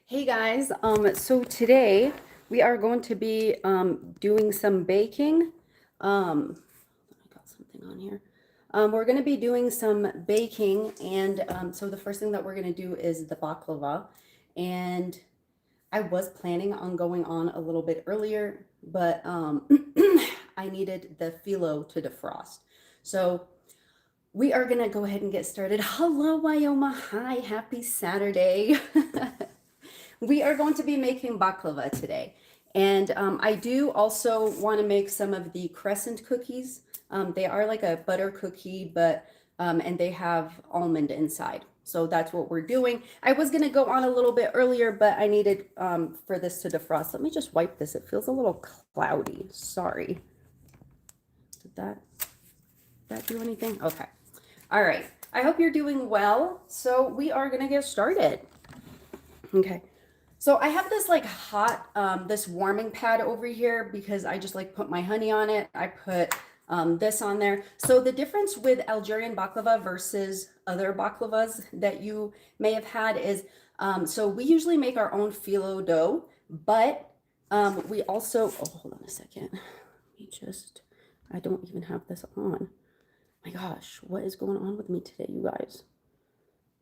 Hey guys, so today we are going to be doing some baking. I got something on here. We're going to be doing some baking, and so the first thing that we're going to do is the baklava. And I was planning on going on a little bit earlier, but I needed the phyllo to defrost. So we are going to go ahead and get started. Hello, Wyoma. Hi, happy Saturday. We are going to be making baklava today. And I do also want to make some of the crescent cookies. They are like a butter cookie, but and they have almond inside. So that's what we're doing. I was going to go on a little bit earlier, but I needed for this to defrost. Let me just wipe this. It feels a little cloudy. Sorry. Did that do anything? Okay. All right. I hope you're doing well. So we are going to get started. Okay. So I have this like hot, this warming pad over here because I just like put my honey on it. I put this on there. So the difference with Algerian baklava versus other baklavas that you may have had is, so we usually make our own phyllo dough, but we also, oh, hold on a second. Let me just, I don't even have this on. My gosh, what is going on with me today, you guys?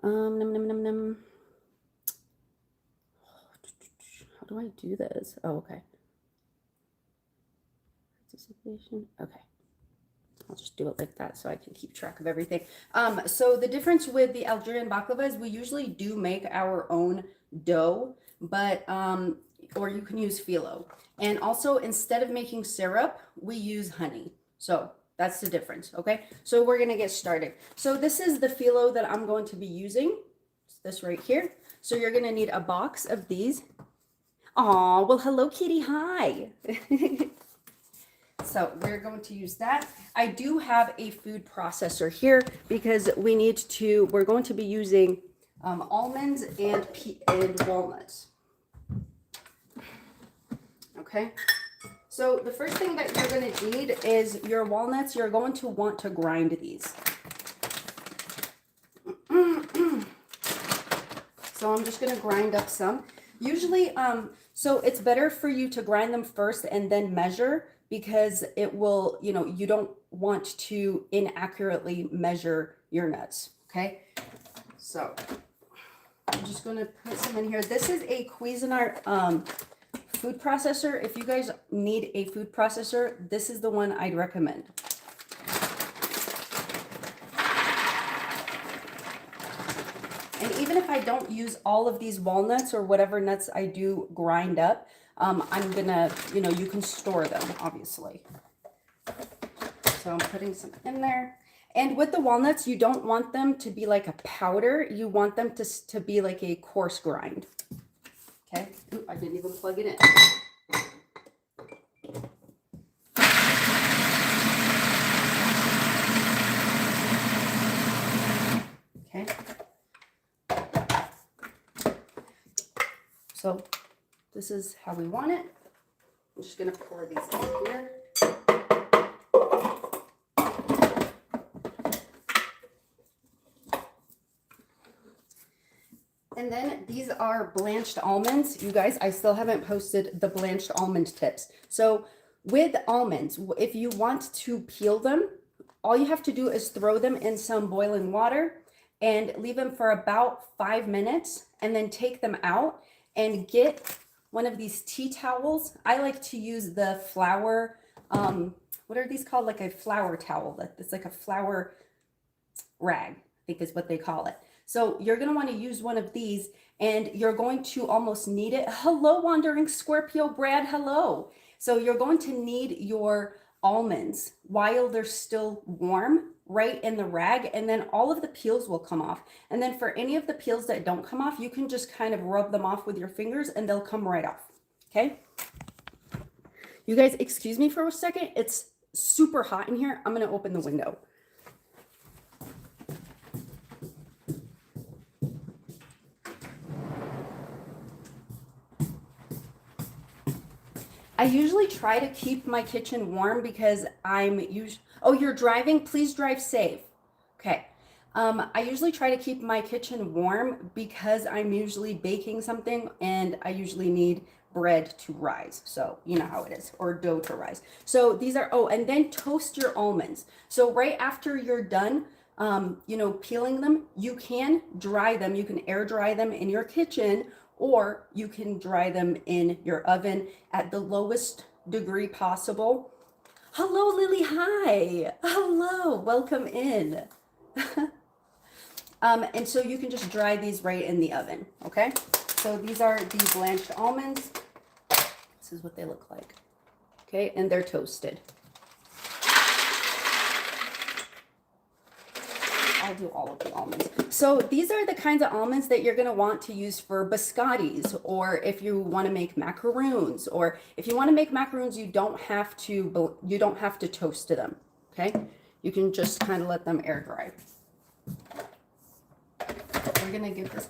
Num, num, num, num. How do I do this? Oh, okay. Participation. Okay. I'll just do it like that so I can keep track of everything. So the difference with the Algerian baklava is we usually do make our own dough, but or you can use phyllo. And also instead of making syrup, we use honey. So that's the difference, okay? So we're gonna get started. So this is the phyllo that I'm going to be using. It's this right here. So you're gonna need a box of these. Aw, well, hello, kitty. Hi. So we're going to use that. I do have a food processor here because we're going to be using almonds and walnuts. Okay. So the first thing that you're going to need is your walnuts. You're going to want to grind these. So I'm just going to grind up some. Usually, so it's better for you to grind them first and then measure because it will, you don't want to inaccurately measure your nuts, okay? So I'm just going to put some in here. This is a Cuisinart food processor. If you guys need a food processor, this is the one I'd recommend. And even if I don't use all of these walnuts or whatever nuts I do grind up, I'm gonna, you can store them, obviously. So I'm putting some in there. And with the walnuts, you don't want them to be like a powder. You want them to be like a coarse grind. Okay. Ooh, I didn't even plug it in. Okay. So this is how we want it. I'm just going to pour these in here. And then these are blanched almonds. You guys, I still haven't posted the blanched almond tips. So with almonds, if you want to peel them, all you have to do is throw them in some boiling water and leave them for about 5 minutes and then take them out and get one of these tea towels. I like to use the flour, what are these called? Like a flour towel. It's like a flour rag, I think is what they call it. So you're going to want to use one of these and you're going to almost knead it. Hello, Wandering Scorpio Brad. Hello. So you're going to knead your almonds while they're still warm right in the rag, and then all of the peels will come off. And then for any of the peels that don't come off, you can just kind of rub them off with your fingers and they'll come right off. Okay. You guys, excuse me for a second. It's super hot in here. I'm going to open the window. I usually try to keep my kitchen warm because oh, you're driving? Please drive safe. Okay. I usually try to keep my kitchen warm because I'm usually baking something and I usually need bread to rise. So you know how it is, or dough to rise. So these are, oh, and then toast your almonds. So right after you're done, you know, peeling them, you can dry them. You can air dry them in your kitchen, or you can dry them in your oven at the lowest degree possible. Hello, Lily. Hi. Hello. Welcome in. And so you can just dry these right in the oven, okay? So these are the blanched almonds. This is what they look like, okay? And they're toasted. I'll do all of the almonds. So these are the kinds of almonds that you're gonna want to use for biscottis, or if you wanna make macaroons, or if you wanna make macaroons, you don't have to toast them, okay? You can just kind of let them air dry. We're gonna give this.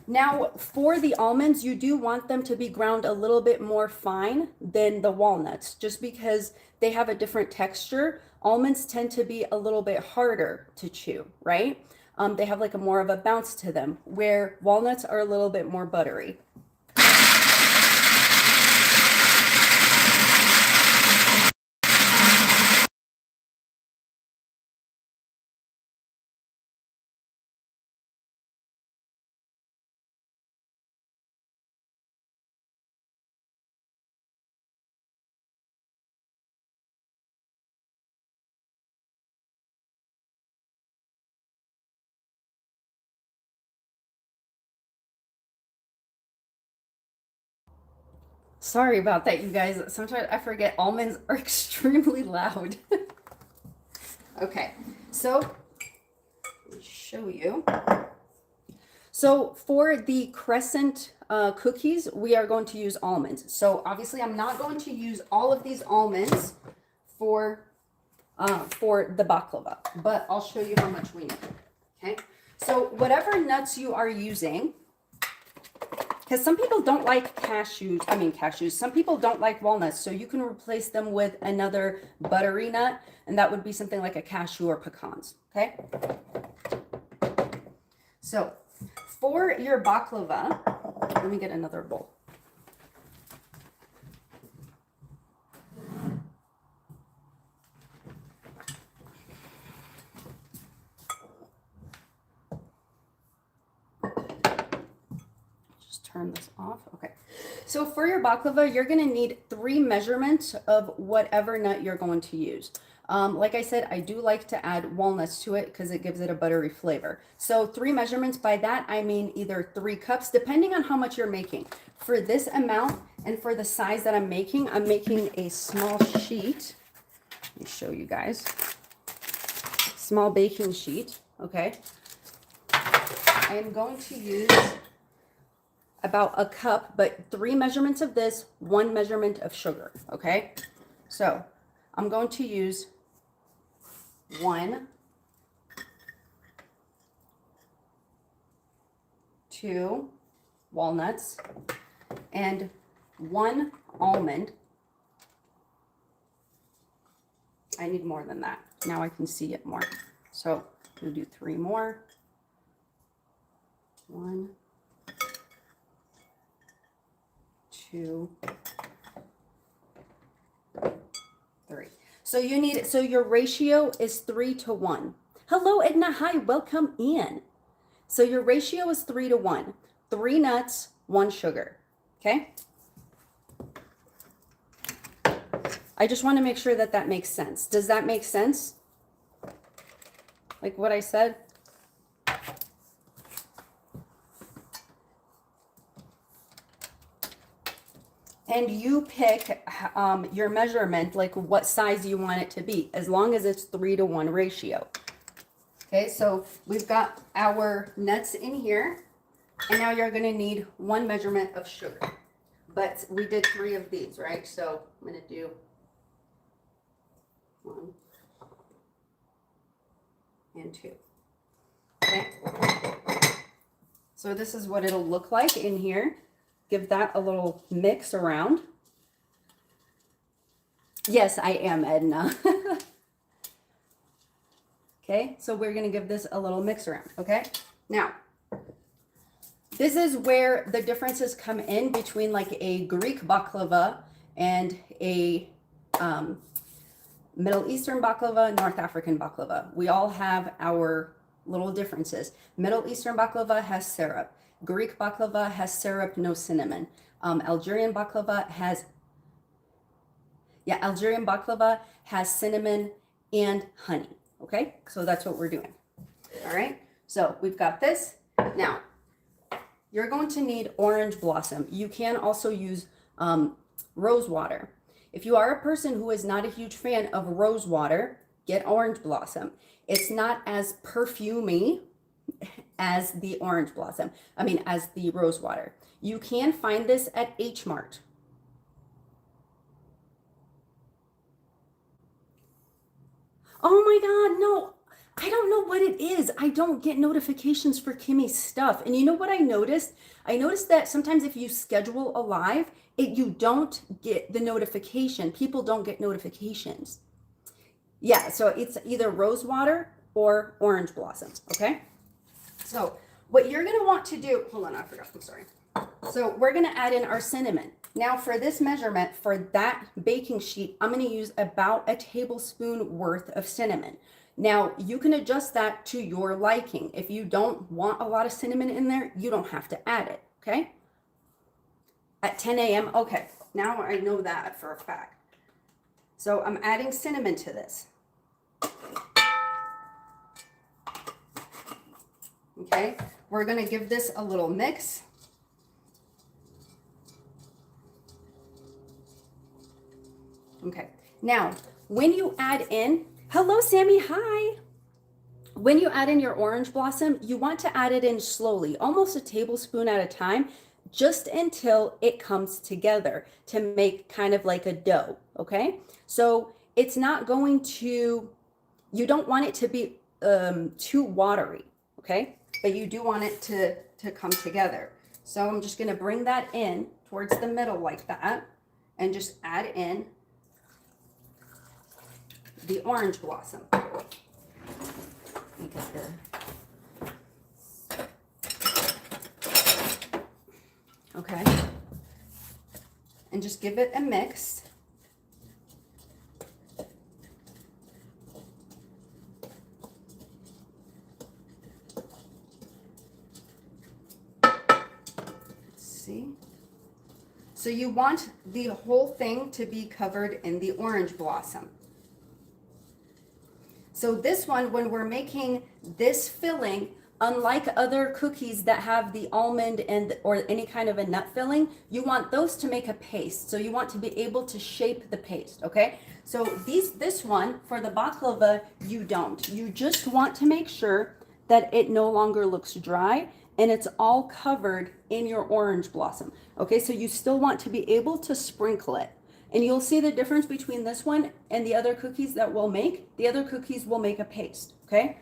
Now, for the almonds, you do want them to be ground a little bit more fine than the walnuts, just because they have a different texture. Almonds tend to be a little bit harder to chew, right? They have like a more of a bounce to them, where walnuts are a little bit more buttery. Sorry about that, you guys. Sometimes I forget almonds are extremely loud. Okay, so let me show you. So for the crescent cookies, we are going to use almonds. So obviously I'm not going to use all of these almonds for the baklava, but I'll show you how much we need, okay? So whatever nuts you are using, because some people don't like cashews, some people don't like walnuts, so you can replace them with another buttery nut, and that would be something like a cashew or pecans, okay? So for your baklava, let me get another bowl. Just turn this off. Okay. So for your baklava, you're going to need 3 measurements of whatever nut you're going to use. Like I said, I do like to add walnuts to it because it gives it a buttery flavor. So 3 measurements, by that I mean either 3 cups, depending on how much you're making. For this amount and for the size that I'm making a small sheet. Let me show you guys. Small baking sheet, okay? I am going to use about a cup, but 3 measurements of this, 1 measurement of sugar, okay? So I'm going to use 1, 2 walnuts and 1 almond. I need more than that. Now I can see it more. So I'm gonna do 3 more. 1, 2, 3. So your ratio is 3 to 1. Hello, Edna. Hi, welcome in. So your ratio is 3 to 1. 3 nuts, 1 sugar. Okay? I just want to make sure that that makes sense. Does that make sense? Like what I said? And you pick your measurement, like what size you want it to be, as long as it's 3 to 1 ratio. Okay, so we've got our nuts in here, and now you're gonna need 1 measurement of sugar. But we did 3 of these, right? So I'm gonna do 1 and 2. Okay. So this is what it'll look like in here. Give that a little mix around. Yes, I am, Edna. Okay, so we're gonna give this a little mix around, okay? Now, this is where the differences come in between like a Greek baklava and a Middle Eastern baklava, North African baklava. We all have our little differences. Middle Eastern baklava has syrup. Greek baklava has syrup, no cinnamon. Algerian baklava has cinnamon and honey. Okay, so that's what we're doing. All right, so we've got this. Now, you're going to need orange blossom. You can also use rose water. If you are a person who is not a huge fan of rose water, get orange blossom. It's not as perfumey as the orange blossom. As the rose water. You can find this at H Mart. Oh my God, no, I don't know what it is. I don't get notifications for Kimmy's stuff. And you know what I noticed? I noticed that sometimes if you schedule a live, you don't get the notification. People don't get notifications. Yeah, so it's either rose water or orange blossom, okay? So what you're gonna want to do, hold on, I forgot, I'm sorry. So we're gonna add in our cinnamon. Now for this measurement, for that baking sheet, I'm gonna use about a tablespoon worth of cinnamon. Now you can adjust that to your liking. If you don't want a lot of cinnamon in there, you don't have to add it, okay? At 10 a.m., okay, now I know that for a fact. So I'm adding cinnamon to this. Okay, we're gonna give this a little mix. Okay, now when you add in, hello Sammy, hi. When you add in your orange blossom, you want to add it in slowly, almost a tablespoon at a time, just until it comes together to make kind of like a dough, okay? So it's not going to, you don't want it to be too watery, okay? But you do want it to come together. So I'm just gonna bring that in towards the middle like that and just add in the orange blossom. Okay, and just give it a mix. Let's see. So you want the whole thing to be covered in the orange blossom. So this one, when we're making this filling, unlike other cookies that have the almond and or any kind of a nut filling, you want those to make a paste. So you want to be able to shape the paste, okay? So this one, for the baklava, you don't. You just want to make sure that it no longer looks dry and it's all covered in your orange blossom. Okay, so you still want to be able to sprinkle it. And you'll see the difference between this one and the other cookies that we'll make. The other cookies will make a paste, okay?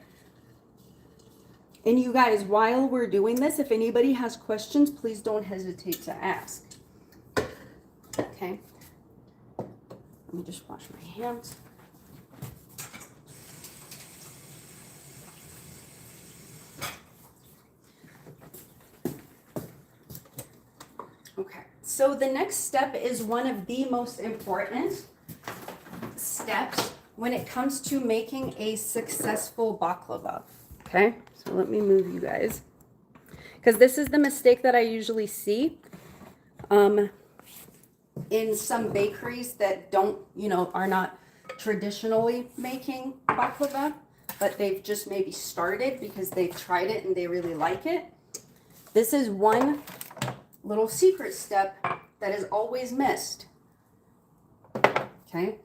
And you guys, while we're doing this, if anybody has questions, please don't hesitate to ask. Okay. Let me just wash my hands. Okay, so the next step is one of the most important steps when it comes to making a successful baklava. Okay, so let me move you guys, because this is the mistake that I usually see in some bakeries that don't, are not traditionally making baklava, but they've just maybe started because they've tried it and they really like it. This is one little secret step that is always missed. Okay,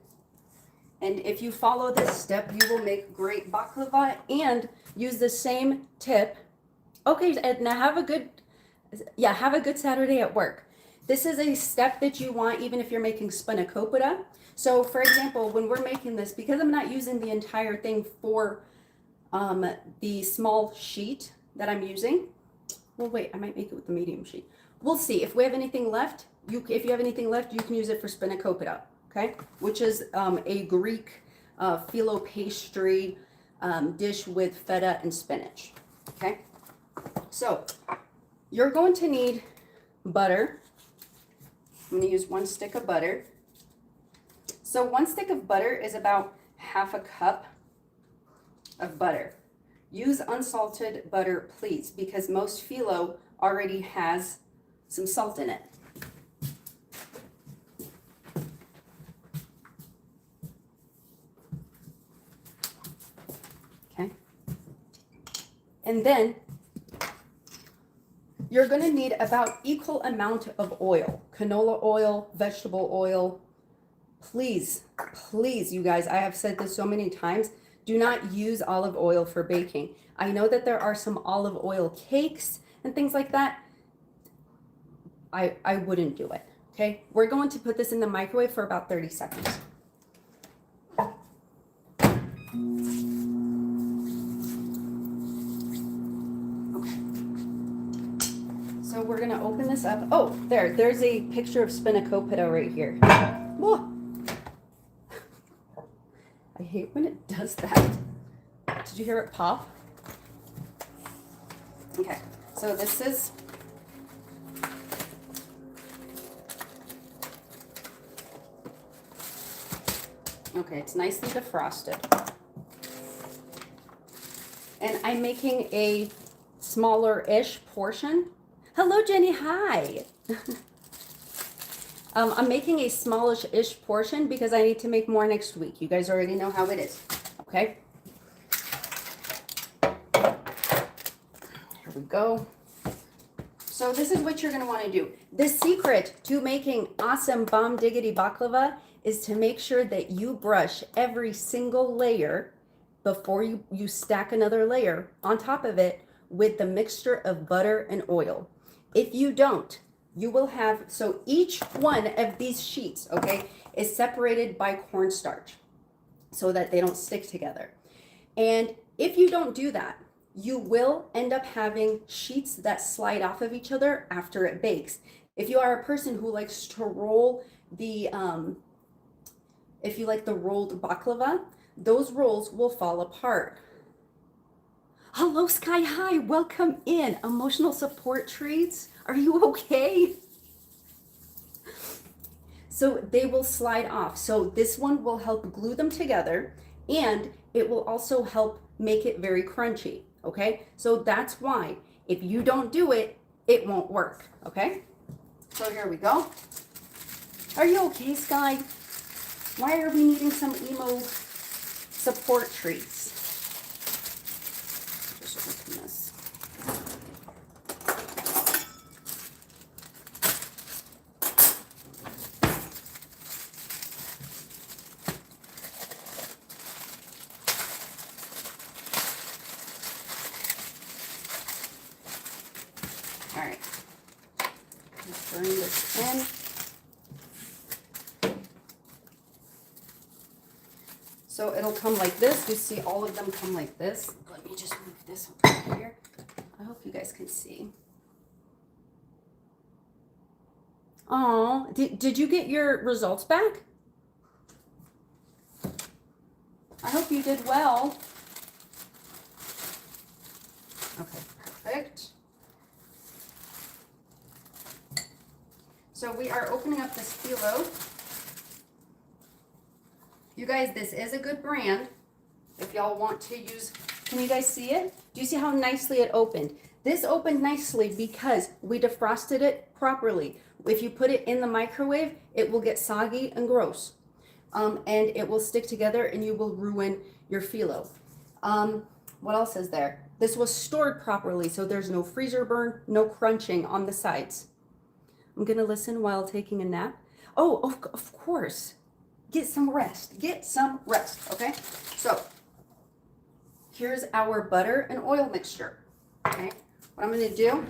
and if you follow this step, you will make great baklava and use the same tip. Okay, Edna, have a good Saturday at work. This is a step that you want even if you're making spanakopita. So for example, when we're making this, because I'm not using the entire thing for the small sheet that I'm using, well, wait, I might make it with the medium sheet. We'll see. If we have anything left, if you have anything left, you can use it for spanakopita, okay? Which is a Greek phyllo pastry dish with feta and spinach. Okay, so you're going to need butter. I'm going to use 1 stick of butter. So 1 stick of butter is about half a cup of butter. Use unsalted butter, please, because most phyllo already has some salt in it. Okay. And then you're going to need about equal amount of oil, canola oil, vegetable oil. Please, please, you guys, I have said this so many times, do not use olive oil for baking. I know that there are some olive oil cakes and things like that. I wouldn't do it, okay? We're going to put this in the microwave for about 30 seconds. Okay. So we're gonna open this up. Oh, there's a picture of spanakopita right here. Whoa. I hate when it does that. Did you hear it pop? Okay, so this is okay, it's nicely defrosted. And I'm making a smaller-ish portion. Hello, Jenny, hi. I'm making a smallish-ish portion because I need to make more next week. You guys already know how it is, okay? Here we go. So this is what you're gonna wanna do. The secret to making awesome bomb diggity baklava is to make sure that you brush every single layer before you stack another layer on top of it with the mixture of butter and oil. If you don't, you will have, so each one of these sheets, okay, is separated by cornstarch so that they don't stick together. And if you don't do that, you will end up having sheets that slide off of each other after it bakes. If you are a person who likes to roll the, if you like the rolled baklava, those rolls will fall apart. Hello, Sky High, welcome in. Emotional support treats, are you okay? So they will slide off. So this one will help glue them together, and it will also help make it very crunchy, okay? So that's why if you don't do it, it won't work, okay? So here we go. Are you okay, Sky? Why are we needing some emo support treats? Just open this. All right, let's bring this in. So it'll come like this. You see all of them come like this. Let me just move this over here. I hope you guys can see. Oh, did you get your results back? I hope you did well. Okay, perfect. So we are opening up this phyllo. You guys, this is a good brand. If y'all want to use, can you guys see it? Do you see how nicely it opened? This opened nicely because we defrosted it properly. If you put it in the microwave, it will get soggy and gross. And it will stick together and you will ruin your phyllo. What else is there? This was stored properly, so there's no freezer burn, no crunching on the sides. I'm gonna listen while taking a nap. Oh, of course. Get some rest. Get some rest, okay? So, here's our butter and oil mixture, okay? What I'm going to do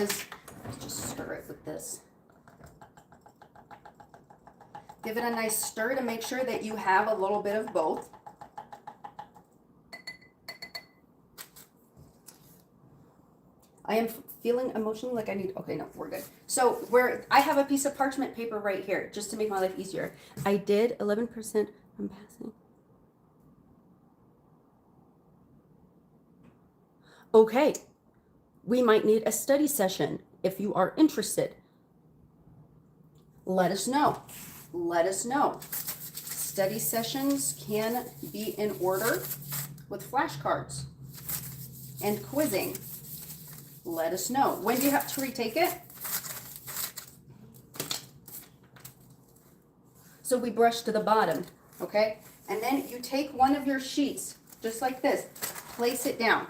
is just stir it with this. Give it a nice stir to make sure that you have a little bit of both. I am feeling emotionally like I need, okay, no, we're good. So I have a piece of parchment paper right here just to make my life easier. I did 11% I'm passing. Okay, we might need a study session. If you are interested, let us know. Let us know. Study sessions can be in order with flashcards and quizzing. Let us know. When do you have to retake it? So we brush to the bottom, okay? And then you take one of your sheets, just like this, place it down.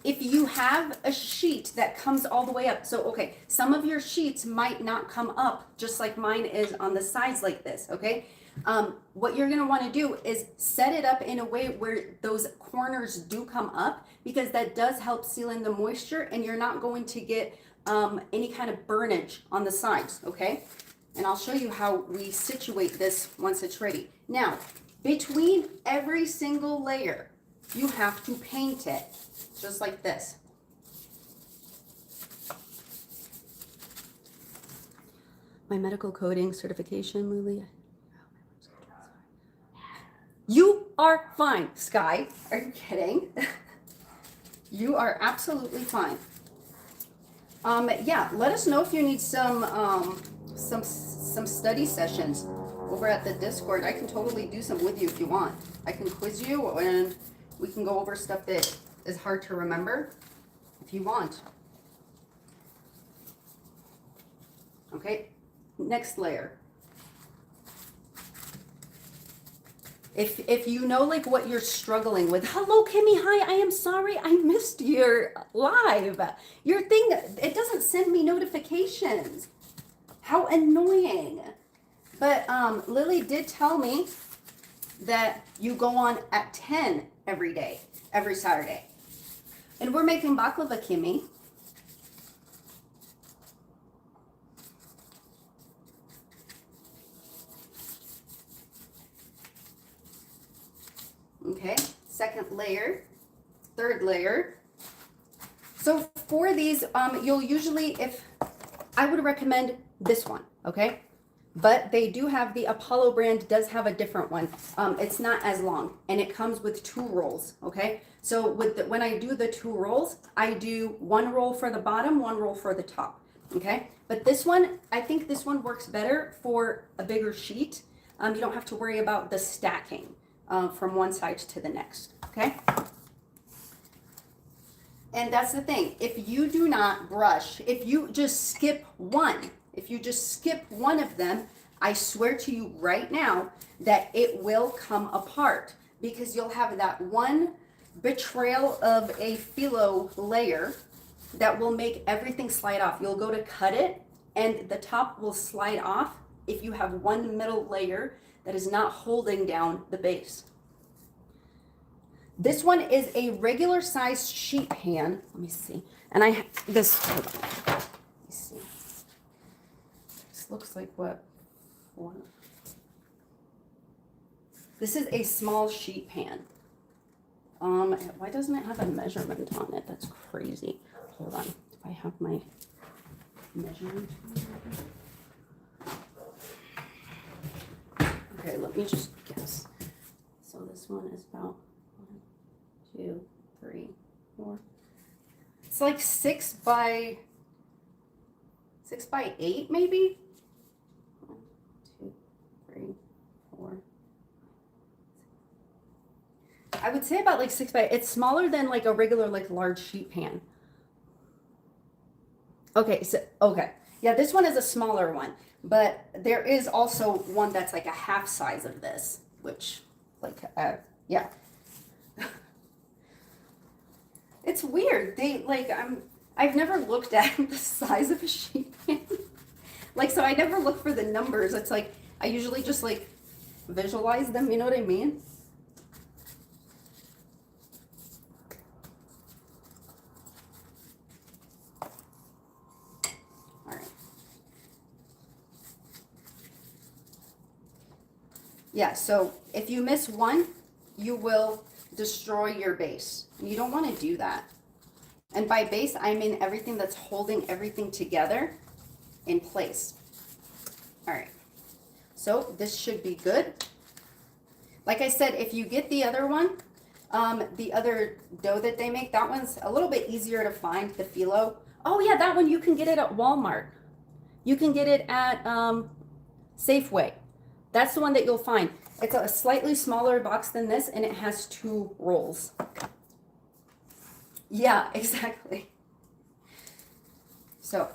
If you have a sheet that comes all the way up, so okay, some of your sheets might not come up just like mine is on the sides like this, okay? What you're gonna wanna do is set it up in a way where those corners do come up, because that does help seal in the moisture and you're not going to get any kind of burnage on the sides, okay? And I'll show you how we situate this once it's ready. Now, between every single layer, you have to paint it, just like this. My medical coding certification, Lily. You are fine, Sky. Are you kidding? You are absolutely fine. Yeah, let us know if you need some study sessions over at the Discord. I can totally do some with you if you want. I can quiz you and we can go over stuff that is hard to remember if you want. Okay, next layer. If you know like what you're struggling with, hello Kimmy, hi, I am sorry I missed your live. Your thing, it doesn't send me notifications. How annoying. But Lily did tell me that you go on at 10 every day, every Saturday. And we're making baklava, Kimmy. Okay, second layer, third layer. So for these, you'll usually, I would recommend this one, okay? But they do have, the Apollo brand does have a different one. It's not as long and it comes with 2 rolls, okay? So when I do the 2 rolls, I do 1 roll for the bottom, 1 roll for the top, okay? But this one, I think this one works better for a bigger sheet. You don't have to worry about the stacking from one side to the next, okay? And that's the thing, if you do not brush, if you just skip one of them, I swear to you right now that it will come apart, because you'll have that one betrayal of a phyllo layer that will make everything slide off. You'll go to cut it and the top will slide off if you have one middle layer that is not holding down the base. This one is a regular sized sheet pan. Let me see. And I have this, hold on. Let me see. This looks like what? This is a small sheet pan. Why doesn't it have a measurement on it? That's crazy. Hold on. Do I have my measurement? Okay, let me just guess. So this one is about 1, 2, 3, 4. It's like 6 by 8, maybe. 1, 2, 3, 4. I would say about like 6 by. It's smaller than like a regular like large sheet pan. Okay, yeah, this one is a smaller one. But there is also one that's like a half size of this, which, like, yeah. It's weird. I've never looked at the size of a sheet pan. Like, so I never look for the numbers. It's like, I usually just like visualize them, you know what I mean? Yeah, so if you miss one, you will destroy your base. And you don't want to do that. And by base, I mean everything that's holding everything together in place. All right, so this should be good. Like I said, if you get the other one, The other dough that they make, that one's a little bit easier to find, the phyllo. Oh yeah, that one you can get it at Walmart. You can get it at Safeway. That's the one that you'll find. It's a slightly smaller box than this, and it has 2 rolls. Yeah, exactly. So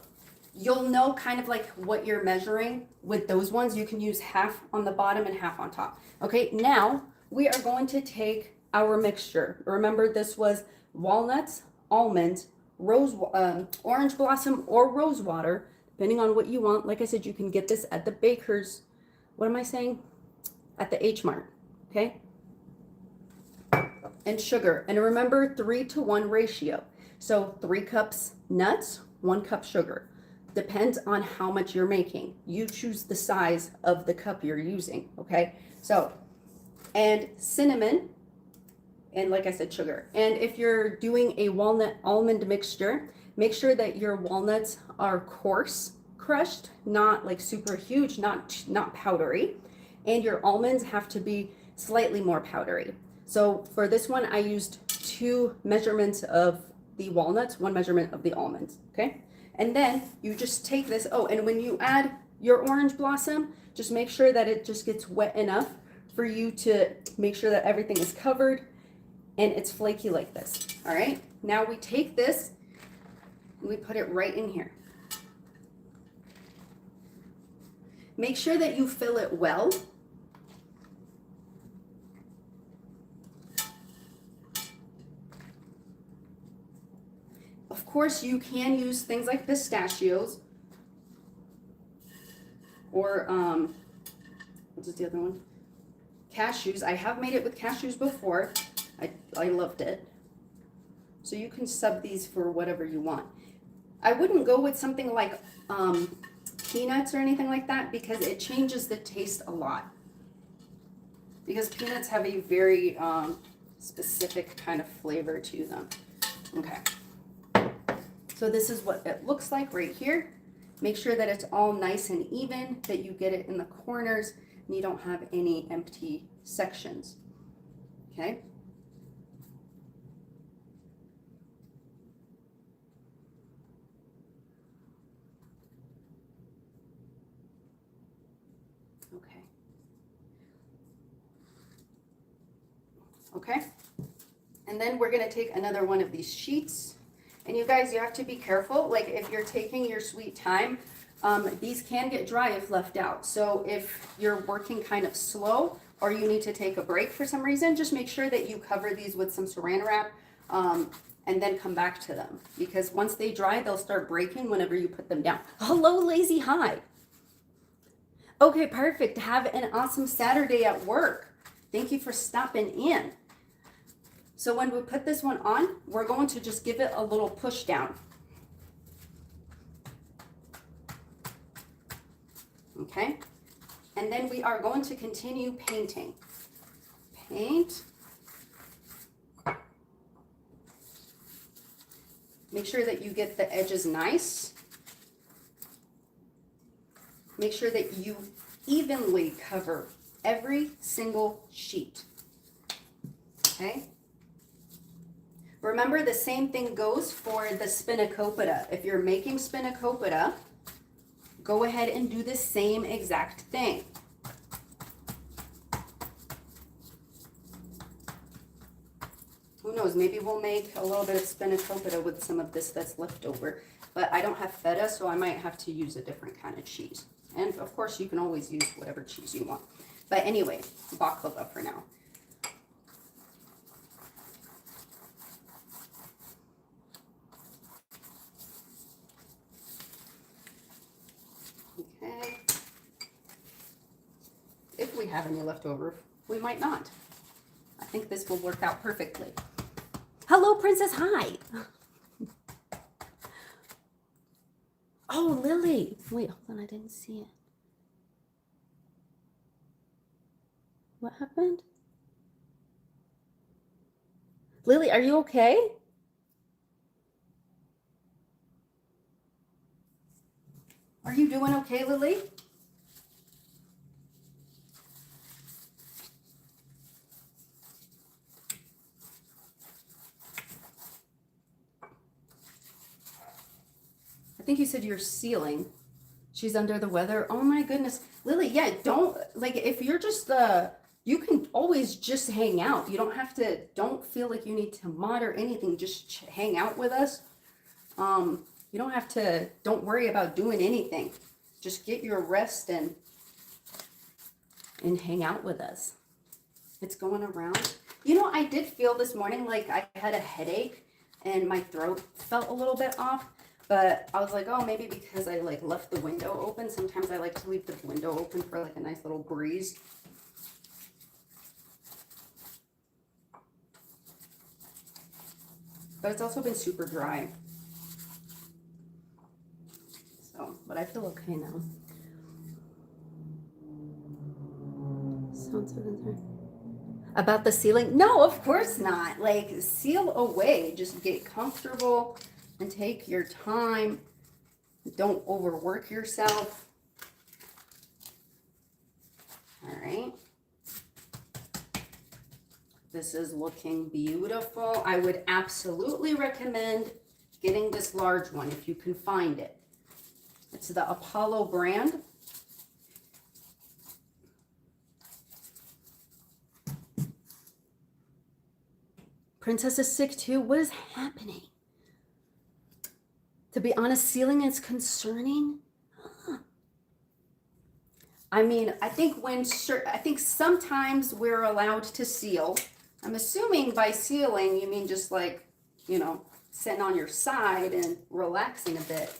you'll know kind of like what you're measuring with those ones. You can use half on the bottom and half on top. Okay, now we are going to take our mixture. Remember, this was walnuts, almonds, orange blossom, or rose water, depending on what you want. Like I said, you can get this at the baker's, what am I saying? At the H Mart, okay? And sugar. And remember, 3-to-1 ratio. So 3 cups nuts, 1 cup sugar. Depends on how much you're making. You choose the size of the cup you're using, okay? So, and cinnamon, and like I said, sugar. And if you're doing a walnut almond mixture, make sure that your walnuts are coarse crushed, not like super huge, not powdery. And your almonds have to be slightly more powdery. So for this one, I used 2 measurements of the walnuts, 1 measurement of the almonds, okay? And then you just take this, oh, and when you add your orange blossom, just make sure that it just gets wet enough for you to make sure that everything is covered and it's flaky like this, all right? Now we take this and we put it right in here. Make sure that you fill it well. Of course, you can use things like pistachios or, what's the other one? Cashews. I have made it with cashews before. I loved it. So you can sub these for whatever you want. I wouldn't go with something like peanuts or anything like that because it changes the taste a lot. Because peanuts have a very specific kind of flavor to them. Okay. So this is what it looks like right here. Make sure that it's all nice and even, that you get it in the corners and you don't have any empty sections. Okay. Okay. Okay. And then we're going to take another one of these sheets. And you guys, you have to be careful. Like if you're taking your sweet time, these can get dry if left out. So if you're working kind of slow or you need to take a break for some reason, just make sure that you cover these with some saran wrap and then come back to them. Because once they dry, they'll start breaking whenever you put them down. Hello, Lazy Hi. Okay, perfect. Have an awesome Saturday at work. Thank you for stopping in. So when we put this one on, we're going to just give it a little push down. Okay? And then we are going to continue painting. Paint. Make sure that you get the edges nice. Make sure that you evenly cover every single sheet. Okay? Remember, the same thing goes for the spanakopita. If you're making spanakopita, go ahead and do the same exact thing. Who knows, maybe we'll make a little bit of spanakopita with some of this that's left over. But I don't have feta, so I might have to use a different kind of cheese. And of course, you can always use whatever cheese you want. But anyway, baklava for now. Okay. If we have any left over, we might not. I think this will work out perfectly. Hello, Princess. Hi. Oh, Lily. Wait, hold on. I didn't see it. What happened? Lily, are you okay? Are you doing okay, Lily? think you said you're sealing. She's under the weather. Oh my goodness. Lily, yeah, don't, like, if you're just you can always just hang out. You don't have to, don't feel like you need to mod or anything. Just hang out with us. You don't have to, don't worry about doing anything. Just get your rest and hang out with us. It's going around. You know, I did feel this morning like I had a headache and my throat felt a little bit off, but I was like, oh, maybe because I like left the window open. Sometimes I like to leave the window open for like a nice little breeze. But it's also been super dry. So, but I feel okay now. Sounds so concerned. About the sealing? No, of course not. Like, seal away. Just get comfortable and take your time. Don't overwork yourself. All right. This is looking beautiful. I would absolutely recommend getting this large one if you can find it. It's the Apollo brand. Princess is sick too. What is happening? To be honest, sealing is concerning. I mean, I think sometimes we're allowed to seal. I'm assuming by sealing, you mean just like, you know, sitting on your side and relaxing a bit.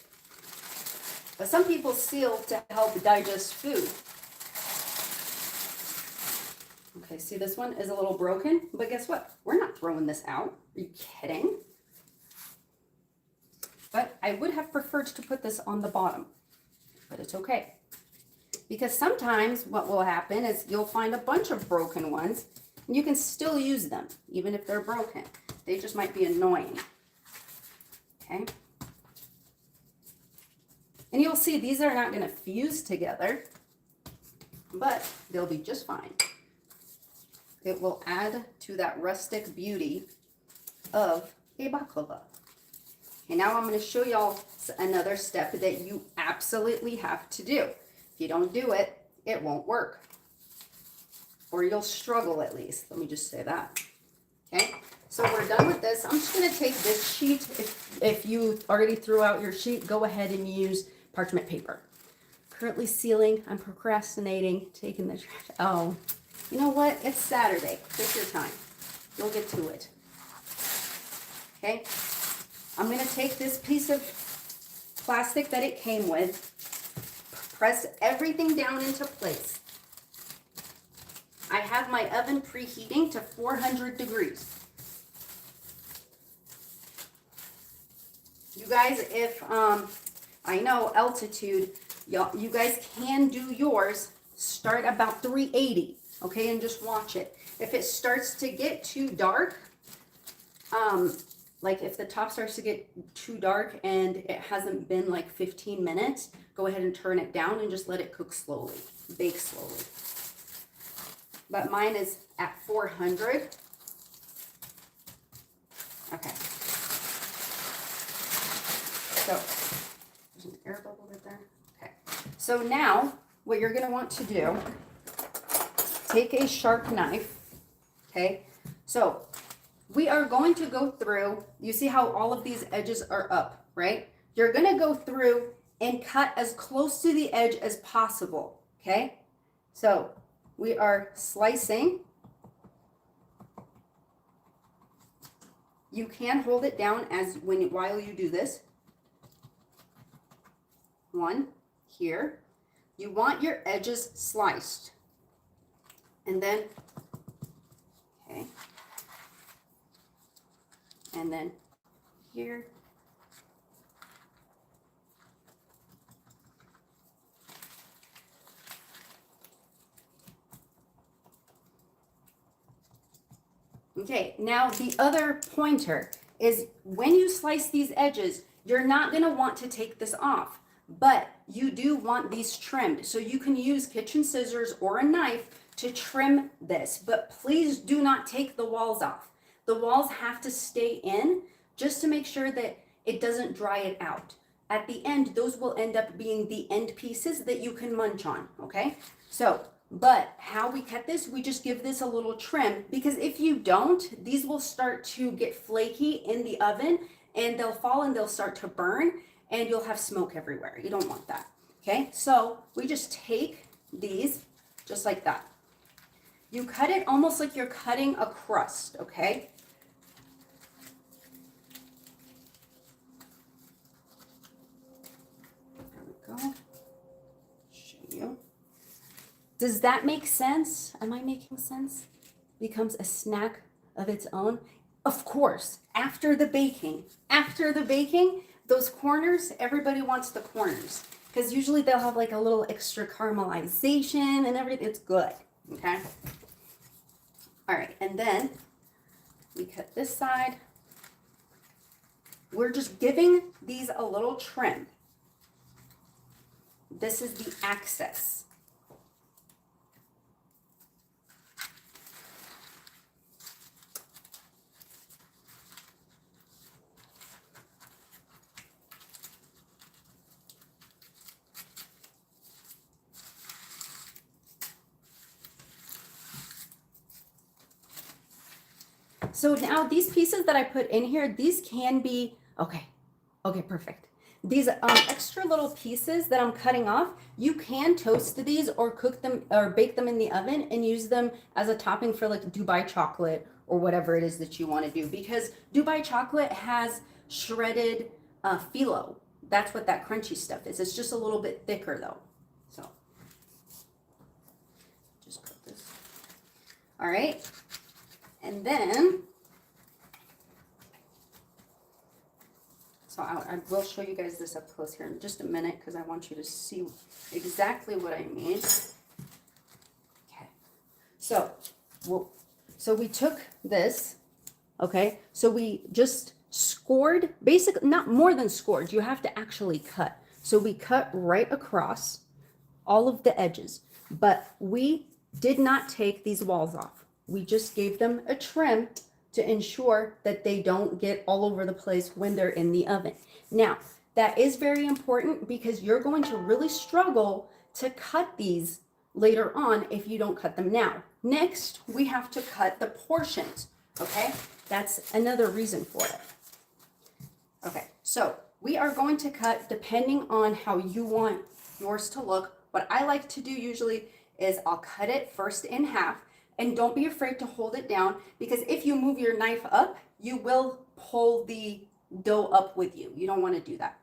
But some people seal to help digest food. Okay, see, this one is a little broken, but guess what? We're not throwing this out. Are you kidding? But I would have preferred to put this on the bottom, but it's okay. Because sometimes what will happen is you'll find a bunch of broken ones and you can still use them, even if they're broken. They just might be annoying. Okay. And you'll see these are not going to fuse together, but they'll be just fine. It will add to that rustic beauty of a baklava. Okay, now I'm going to show y'all another step that you absolutely have to do. If you don't do it, it won't work. Or you'll struggle at least. Let me just say that. Okay, so we're done with this. I'm just going to take this sheet. If you already threw out your sheet, go ahead and use parchment paper. Currently sealing. I'm procrastinating. Taking the trash. Oh, you know what? It's Saturday. Take your time. You'll get to it. Okay. I'm going to take this piece of plastic that it came with, press everything down into place. I have my oven preheating to 400 degrees. You guys, if, I know altitude, you guys can do yours, start about 380, okay, and just watch it. If it starts to get too dark, like if the top starts to get too dark and it hasn't been like 15 minutes, go ahead and turn it down and just let it cook slowly, bake slowly. But mine is at 400. Okay. So, there's an air bubble right there. Okay. So now, what you're gonna want to do, take a sharp knife, okay? So, we are going to go through, you see how all of these edges are up, right? You're gonna go through and cut as close to the edge as possible, okay? So we are slicing. You can hold it down while you do this. One here. You want your edges sliced. And then, okay. And then here. Okay, now the other pointer is when you slice these edges, you're not going to want to take this off, but you do want these trimmed. So you can use kitchen scissors or a knife to trim this, but please do not take the walls off. The walls have to stay in just to make sure that it doesn't dry it out. at the end, those will end up being the end pieces that you can munch on, okay? So, but how we cut this, we just give this a little trim, because if you don't, these will start to get flaky in the oven and they'll fall and they'll start to burn and you'll have smoke everywhere. You don't want that, okay? So we just take these just like that. You cut it almost like you're cutting a crust, okay? There we go. Show you. Does that make sense? Am I making sense? Becomes a snack of its own. Of course, after the baking, those corners, everybody wants the corners because usually they'll have like a little extra caramelization and everything. It's good, okay? All right, and then we cut this side. We're just giving these a little trim. This is the access. So now these pieces that I put in here, these can be, okay, perfect. These extra little pieces that I'm cutting off, you can toast these or cook them or bake them in the oven and use them as a topping for like Dubai chocolate or whatever it is that you want to do, because Dubai chocolate has shredded phyllo. That's what that crunchy stuff is. It's just a little bit thicker though. So just put this. All right. And then, so I will show you guys this up close here in just a minute because I want you to see exactly what I mean. Okay, so we took this, okay, so we just scored, basically, not more than scored, you have to actually cut. So we cut right across all of the edges, but we did not take these walls off. We just gave them a trim to ensure that they don't get all over the place when they're in the oven. Now, that is very important because you're going to really struggle to cut these later on if you don't cut them now. Next, we have to cut the portions, okay? That's another reason for it. Okay, so we are going to cut depending on how you want yours to look. What I like to do usually is I'll cut it first in half. And don't be afraid to hold it down, because if you move your knife up, you will pull the dough up with you. You don't want to do that.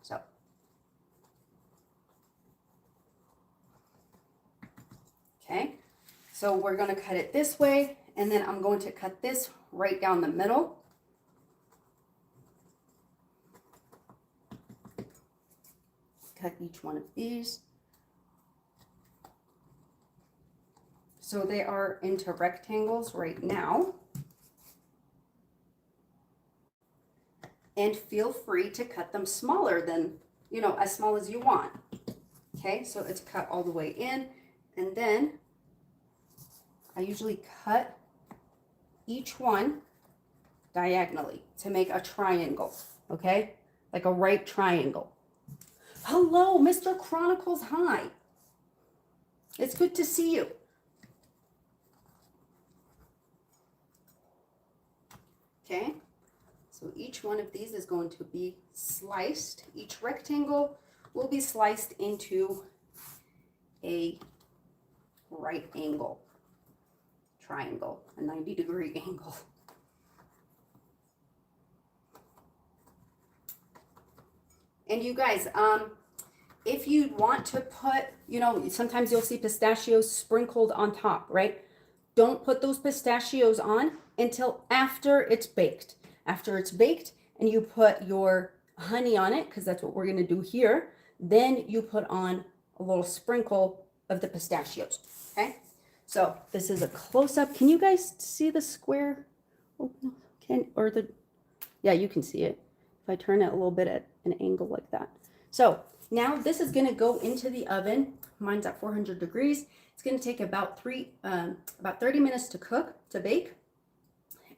So, okay. So we're going to cut it this way, and then I'm going to cut this right down the middle. Cut each one of these. So they are into rectangles right now. And feel free to cut them smaller than, you know, as small as you want. Okay, so it's cut all the way in. And then I usually cut each one diagonally to make a triangle, okay? Like a right triangle. Hello, Mr. Chronicles, hi. It's good to see you. Okay, so each one of these is going to be sliced. Each rectangle will be sliced into a right angle, triangle, a 90-degree angle. And you guys, if you want to put, you know, sometimes you'll see pistachios sprinkled on top, right? Don't put those pistachios on until after it's baked. After it's baked and you put your honey on it, because that's what we're going to do here, then you put on a little sprinkle of the pistachios. Okay, so this is a close-up. Can you guys see the square? Oh, yeah, you can see it if I turn it a little bit at an angle like that. So now this is going to go into the oven. Mine's at 400 degrees. It's going to take about 30 minutes to cook, to bake.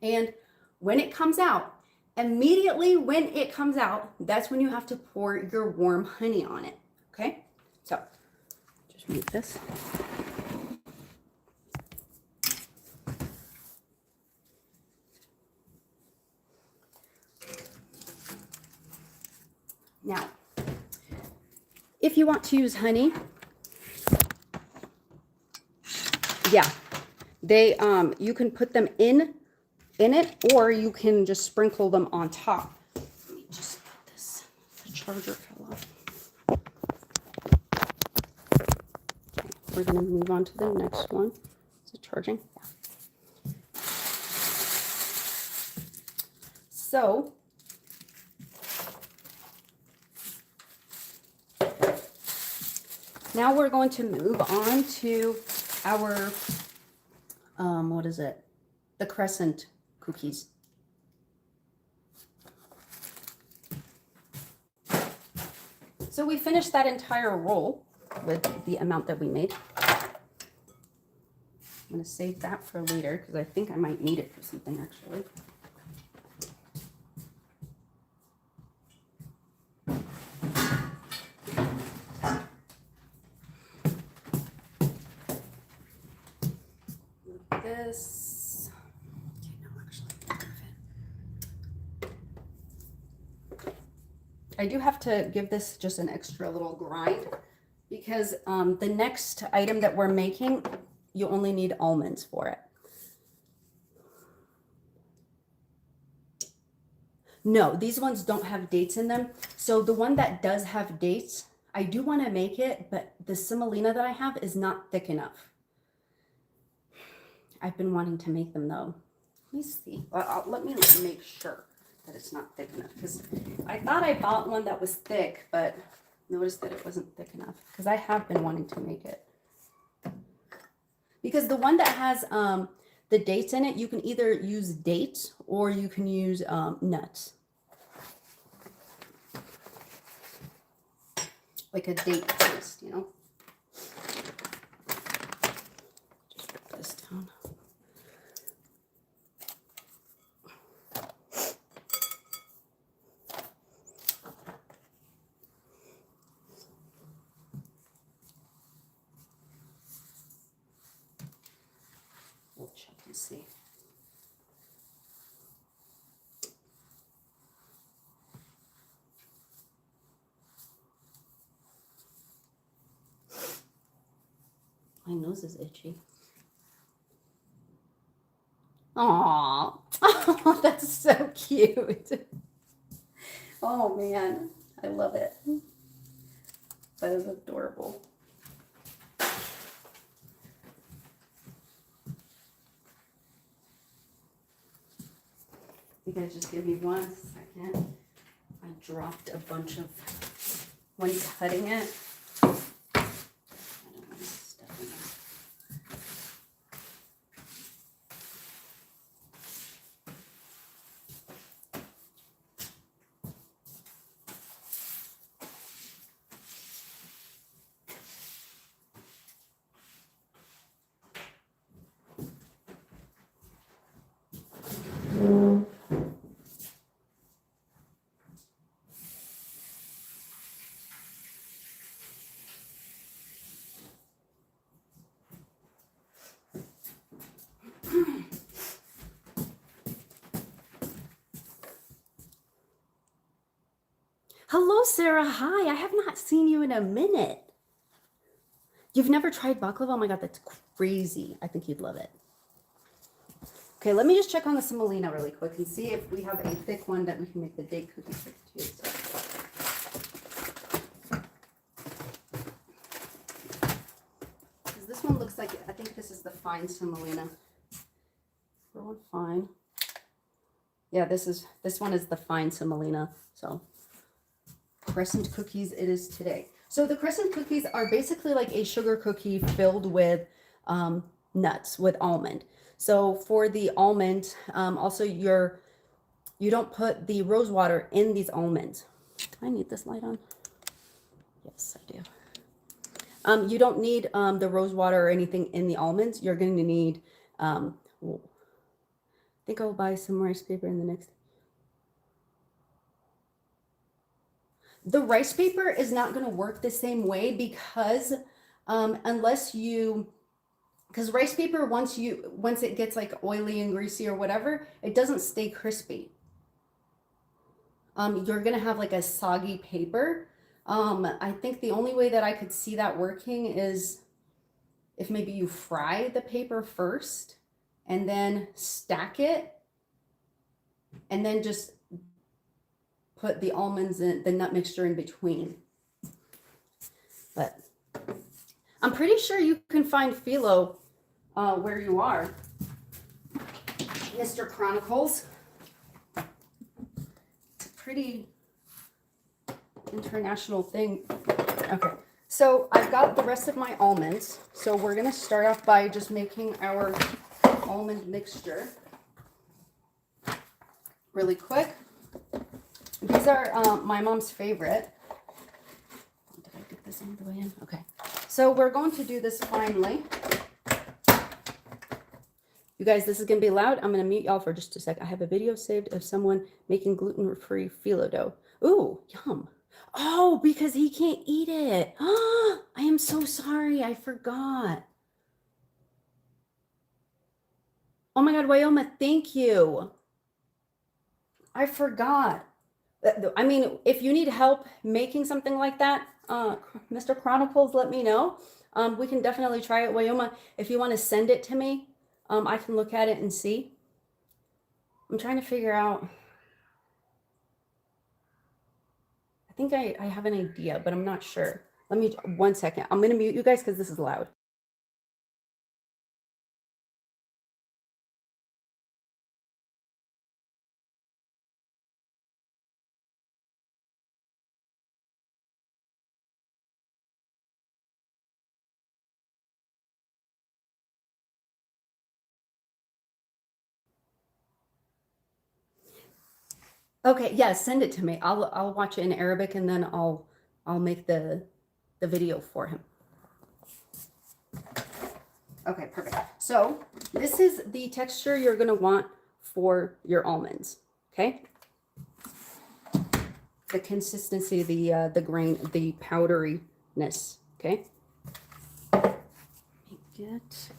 And when it comes out, Immediately when it comes out, that's when you have to pour your warm honey on it. Okay, so just move this. Now, if you want to use honey, yeah, they you can put them in it, or you can just sprinkle them on top. Let me just put this. The charger fell off. Okay, we're gonna move on to the next one. Is it charging? Yeah. So now we're going to move on to our, what is it? The crescent cookies. So we finished that entire roll with the amount that we made. I'm going to save that for later because I think I might need it for something actually. This. Okay, no, actually, I do have to give this just an extra little grind because the next item that we're making, you only need almonds for it. No, these ones don't have dates in them. So the one that does have dates, I do want to make it, but the semolina that I have is not thick enough. I've been wanting to make them though. Let me see. Let me make sure that it's not thick enough because I thought I bought one that was thick, but noticed that it wasn't thick enough because I have been wanting to make it. Because the one that has the dates in it, you can either use dates or you can use nuts. Like a date paste, you know. Just put this down. We'll check and see. My nose is itchy. Aww. Oh, that's so cute. Oh man, I love it. That is adorable. You guys just give me 1 second. I dropped a bunch of, when cutting it, I don't want to step in it. Hello, Sarah. Hi. I have not seen you in a minute. You've never tried baklava? Oh my God, that's crazy. I think you'd love it. Okay, let me just check on the semolina really quick and see if we have a thick one that we can make the date cookies with too. Because this one looks like, I think this is the fine semolina. We're on fine. Yeah, this one is the fine semolina. So crescent cookies it is today. So the crescent cookies are basically like a sugar cookie filled with nuts, with almond. So for the almond, also you don't put the rose water in these almonds. Do I need this light on? Yes, I do. You don't need the rose water or anything in the almonds. You're going to need, I think I'll buy some rice paper in the next. The rice paper is not going to work the same way because unless you, because rice paper, once it gets like oily and greasy or whatever, it doesn't stay crispy. You're going to have like a soggy paper. I think the only way that I could see that working is if maybe you fry the paper first and then stack it and then just put the almonds in the nut mixture in between. But I'm pretty sure you can find phyllo where you are, Mr. Chronicles. It's a pretty international thing. Okay, so I've got the rest of my almonds. So we're gonna start off by just making our almond mixture really quick. These are my mom's favorite. Did I get this all the way in? Okay. So we're going to do this finally. You guys, this is going to be loud. I'm going to mute y'all for just a sec. I have a video saved of someone making gluten-free phyllo dough. Ooh, yum. Oh, because he can't eat it. I am so sorry. I forgot. Oh my God, Wyoma, thank you. I forgot. I mean, if you need help making something like that, Mr. Chronicles, let me know. We can definitely try it. Wyoma, if you want to send it to me, I can look at it and see. I'm trying to figure out. I think I have an idea, but I'm not sure. Let me, 1 second. I'm going to mute you guys because this is loud. Okay, yeah, send it to me. I'll watch it in Arabic and then I'll make the video for him. Okay, perfect. So this is the texture you're gonna want for your almonds. Okay. The consistency, the grain, the powderiness. Okay. Get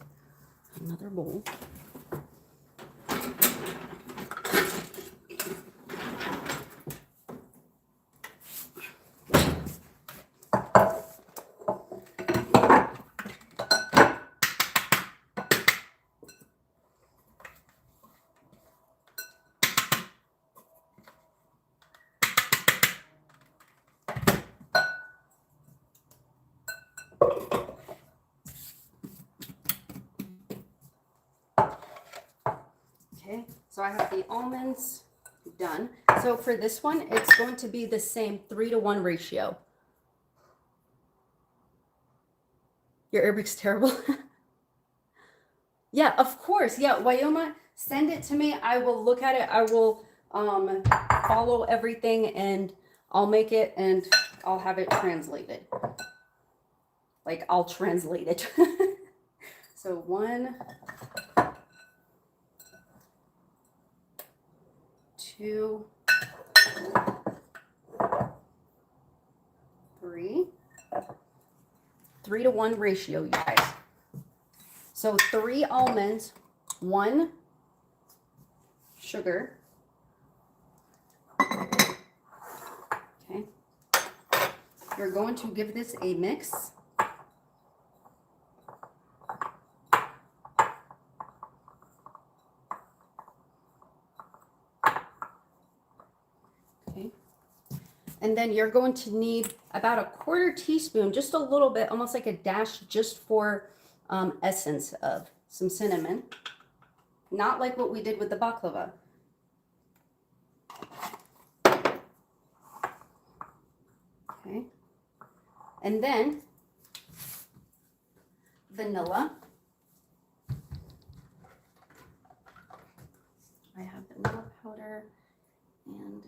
another bowl. Okay, so I have the almonds done. So for this one, it's going to be the same 3-to-1 ratio. Your Arabic's terrible. Yeah, of course. Yeah, Wyoma, send it to me. I will look at it. I will follow everything and I'll make it and I'll have it translated. Like I'll translate it. So 1, 2, 3. 3-to-1 ratio, you guys. So 3 almonds, 1 sugar. Okay. You're going to give this a mix. Okay. And then you're going to need about a 1/4 teaspoon, just a little bit, almost like a dash, just for essence of some cinnamon. Not like what we did with the baklava. Okay. And then vanilla. I have vanilla powder and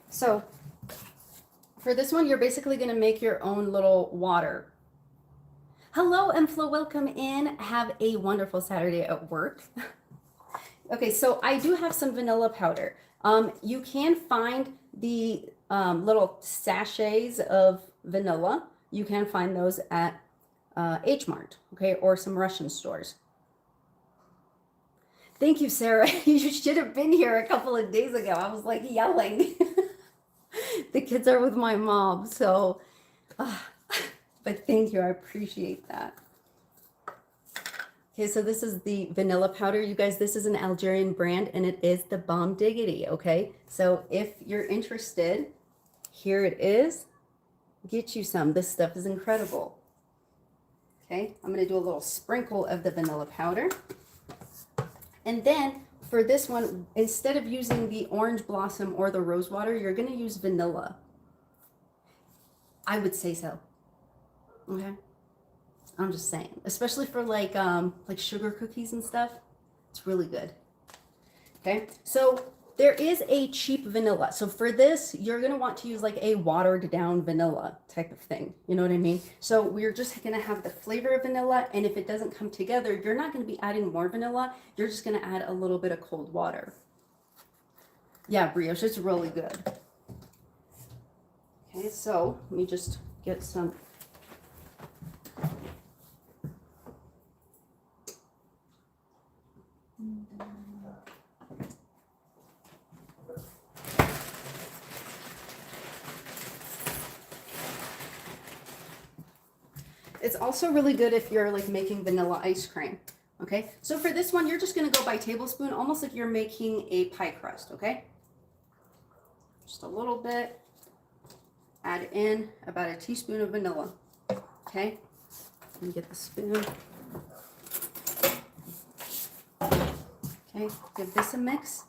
so For this one, you're basically going to make your own little water. Hello, Enflo, welcome in. Have a wonderful Saturday at work. Okay, so I do have some vanilla powder. You can find the little sachets of vanilla. You can find those at H Mart, okay, or some Russian stores. Thank you, Sarah. You should have been here a couple of days ago. I was like yelling. The kids are with my mom, so, but thank you, I appreciate that. Okay, so this is the vanilla powder. You guys, this is an Algerian brand and it is the Bomb Diggity, okay? So if you're interested, here it is. Get you some. This stuff is incredible. Okay, I'm gonna do a little sprinkle of the vanilla powder. And then for this one, instead of using the orange blossom or the rose water, you're gonna use vanilla. I would say so, okay? I'm just saying, especially for like sugar cookies and stuff, it's really good. Okay, so there is a cheap vanilla. So for this, you're gonna want to use like a watered down vanilla type of thing. You know what I mean? So we're just gonna have the flavor of vanilla, and if it doesn't come together, you're not gonna be adding more vanilla. You're just gonna add a little bit of cold water. Yeah, brioche, it's really good. Okay, so let me just get some. It's also really good if you're like making vanilla ice cream. Okay, so for this one, you're just gonna go by tablespoon, almost like you're making a pie crust, okay? Just a little bit. Add in about a teaspoon of vanilla, okay? Let me get the spoon. Okay, give this a mix.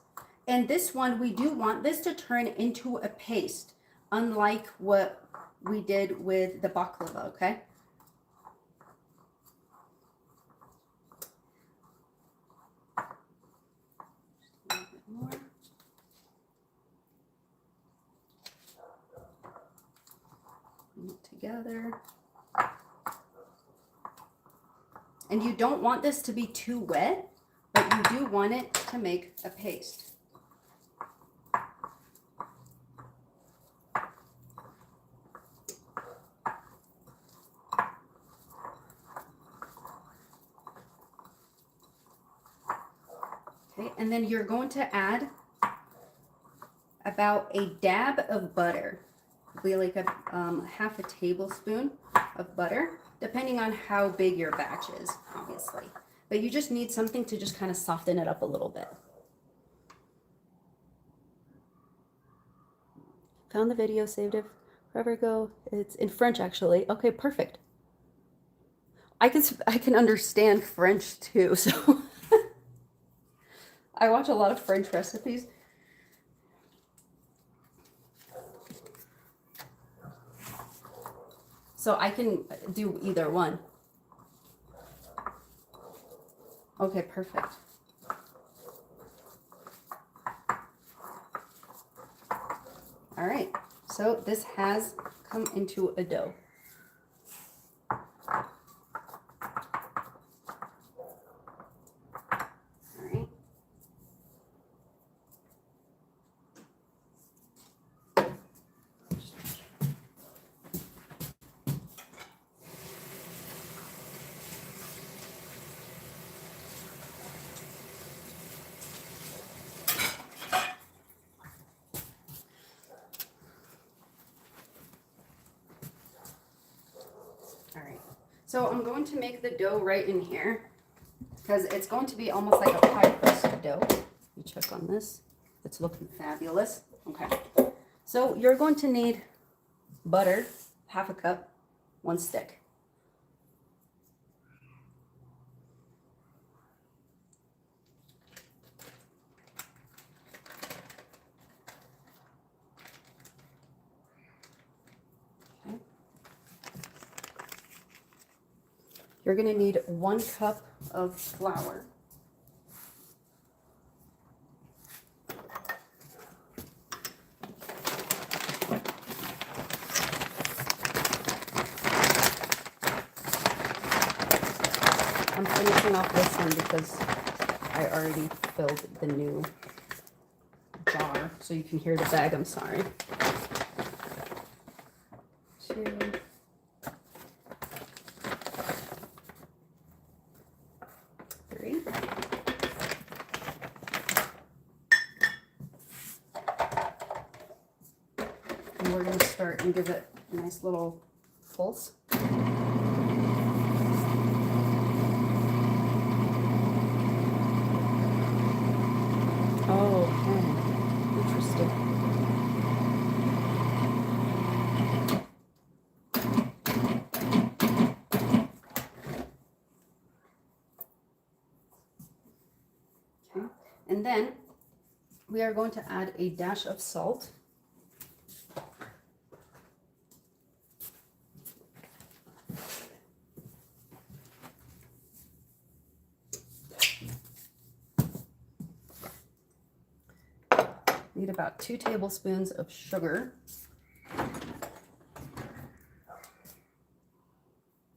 And this one, we do want this to turn into a paste, unlike what we did with the baklava, okay? Together. And you don't want this to be too wet, but you do want it to make a paste. Okay, and then you're going to add about a dab of butter. Be like a half a tablespoon of butter, depending on how big your batch is, obviously. But you just need something to just kind of soften it up a little bit. Found the video, saved it forever ago. It's in French, actually. Okay, perfect. I can understand French too, so I watch a lot of French recipes. So I can do either one. Okay, perfect. All right, so this has come into a dough. So I'm going to make the dough right in here because it's going to be almost like a pie crust dough. Let me check on this. It's looking fabulous. Okay. So you're going to need butter, half a cup, 1 stick. You're going to need 1 cup of flour. finishing off this one because I already filled the new jar, so you can hear the bag. I'm sorry. 2, 3. And we're going to start and give it a nice little pulse. Oh, okay. Interesting. Okay. And then we are going to add a dash of salt. Need about 2 tablespoons of sugar.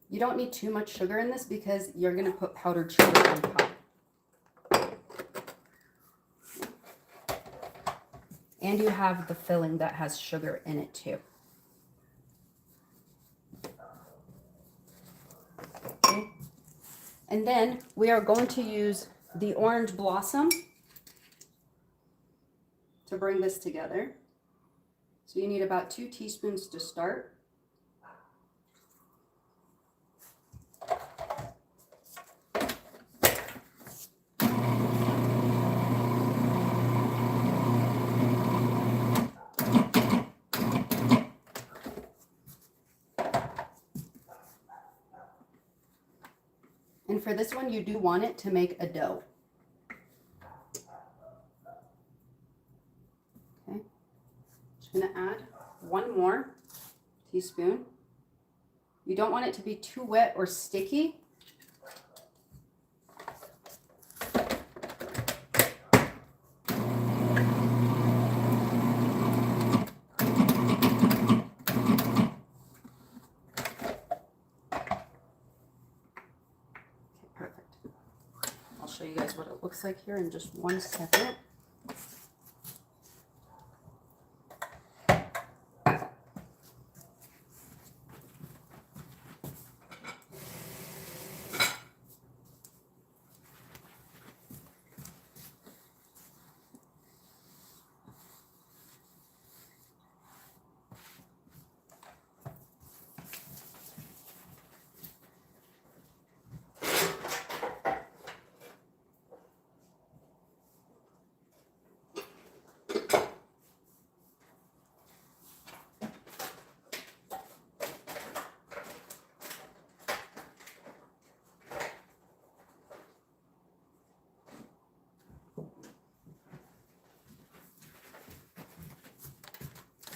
You don't need too much sugar in this because you're going to put powdered sugar on top. And you have the filling that has sugar in it too. Okay. And then we are going to use the orange blossom to bring this together. So you need about 2 teaspoons to start. And for this one, you do want it to make a dough. Okay. Just gonna add 1 more teaspoon. You don't want it to be too wet or sticky. Show you guys what it looks like here in just 1 second.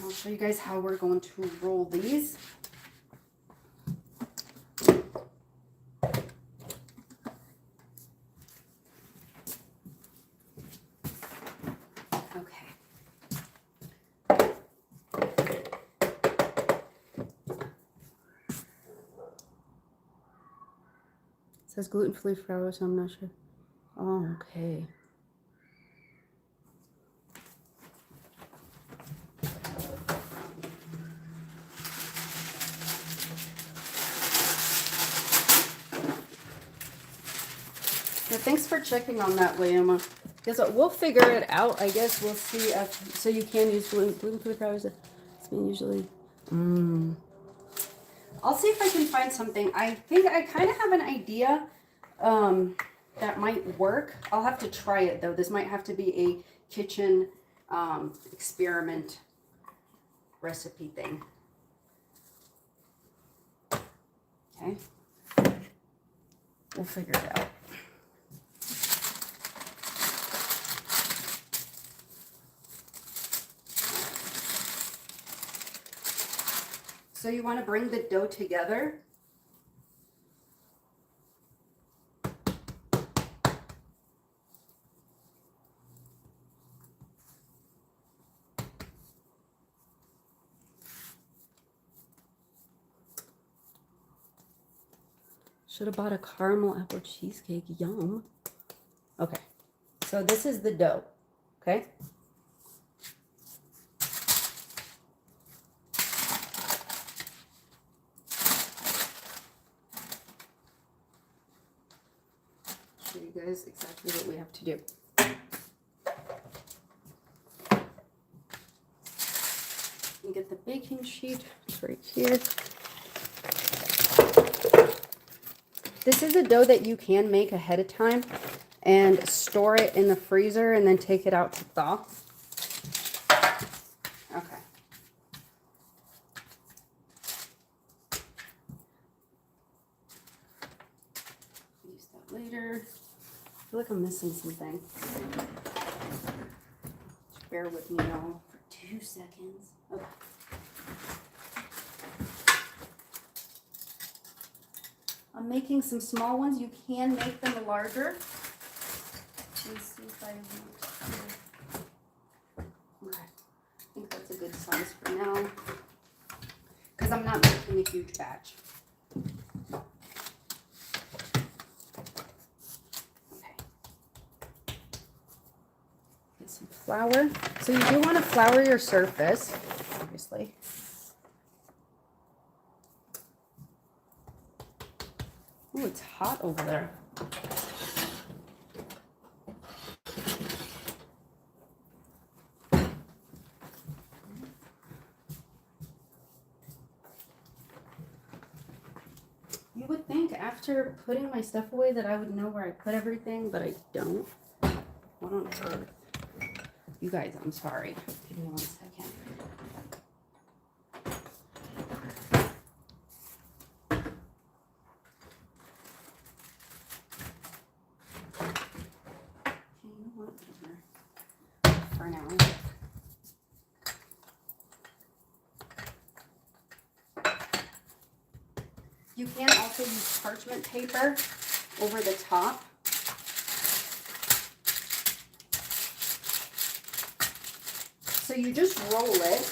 I'll show you guys how we're going to roll these. Okay. It says gluten-free flour, so I'm not sure. Oh, okay. Yeah, thanks for checking on that, William. Guess what? We'll figure it out. I guess we'll see. So you can use gluten-free flour. It's been usually. I'll see if I can find something. I think I kind of have an idea that might work. I'll have to try it though. This might have to be a kitchen experiment recipe thing. Okay. We'll figure it out. So you want to bring the dough together. Should have bought a caramel apple cheesecake. Yum. Okay. So this is the dough. Okay. Show you guys exactly what we have to do. You get the baking sheet. It's right here. This is a dough that you can make ahead of time and store it in the freezer and then take it out to thaw. Okay. Use that later. I feel like I'm missing something. Just bear with me, y'all, for 2 seconds. Okay. I'm making some small ones. You can make them larger. Let's see if I want to. Okay. I think that's a good size for now. Because I'm not making a huge batch. Okay. Get some flour. So you do want to flour your surface, obviously. Oh, it's hot over there. You would think after putting my stuff away that I would know where I put everything, but I don't. What on earth? You guys, I'm sorry. Give me 1 second. For now. You can also use parchment paper over the top. So you just roll it.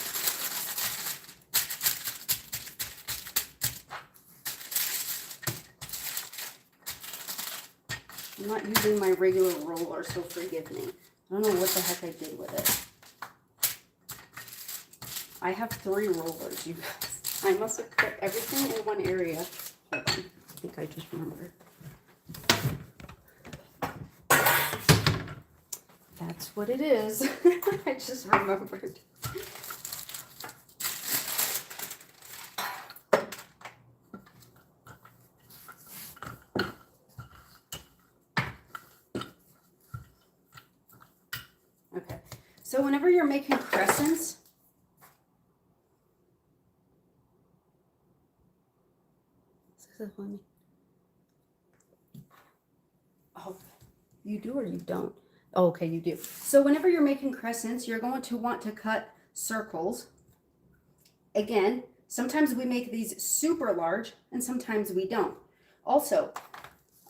I'm not using my regular roller, so forgive me. I don't know what the heck I did with it. I have 3 rollers, you guys. I must have put everything in one area. Hold on. I think I just remembered. That's what it is. I just remembered. Okay. So whenever you're making crescents, oh, you do or you don't? Oh, okay, you do. So whenever you're making crescents, you're going to want to cut circles. Again, sometimes we make these super large and sometimes we don't. Also,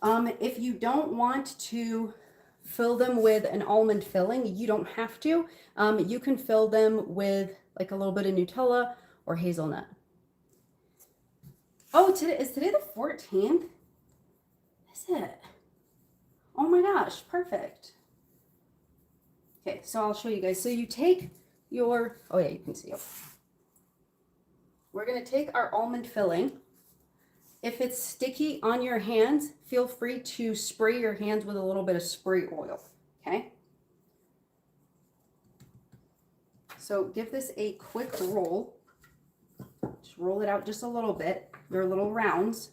if you don't want to fill them with an almond filling, you don't have to. You can fill them with like a little bit of Nutella or hazelnut. Oh, is today the 14th? Is it? Oh my gosh, perfect. Okay, so I'll show you guys. So you take your, oh yeah, you can see it. We're gonna take our almond filling. If it's sticky on your hands, feel free to spray your hands with a little bit of spray oil, okay? So give this a quick roll. Just roll it out just a little bit. Your little rounds.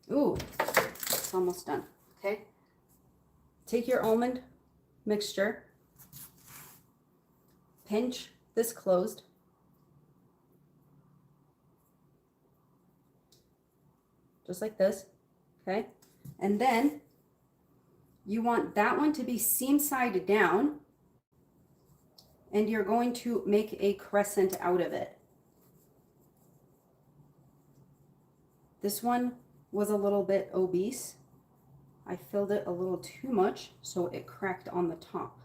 Ooh, it's almost done, okay? Take your almond mixture. Pinch this closed. Just like this, okay? And then you want that one to be seam side down, and you're going to make a crescent out of it. This one was a little bit obese. I filled it a little too much, so it cracked on the top.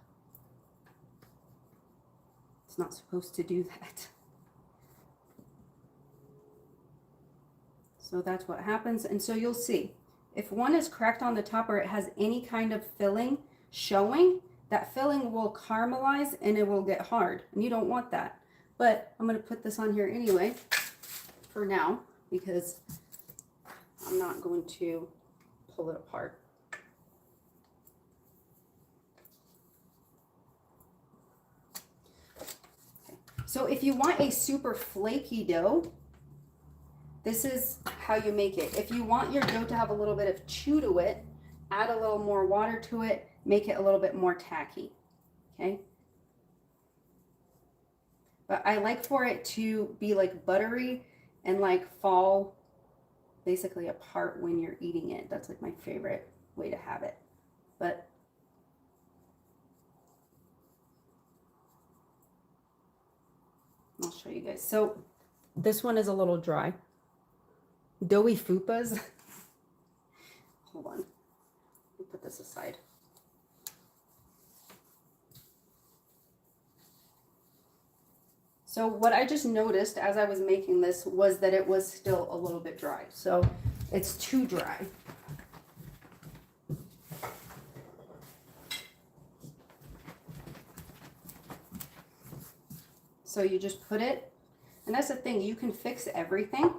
It's not supposed to do that. So that's what happens. And so you'll see if one is cracked on the top or it has any kind of filling showing, that filling will caramelize and it will get hard, and you don't want that. But I'm going to put this on here anyway for now because I'm not going to pull it apart. Okay. So if you want a super flaky dough, this is how you make it. If you want your dough to have a little bit of chew to it, add a little more water to it, make it a little bit more tacky, okay? But I like for it to be like buttery and like fall basically apart when you're eating it. That's like my favorite way to have it. But I'll show you guys. So this one is a little dry. Doughy fupas. Hold on. Let me put this aside. So what I just noticed as I was making this was that it was still a little bit dry. So it's too dry. So you just put it, and that's the thing, you can fix everything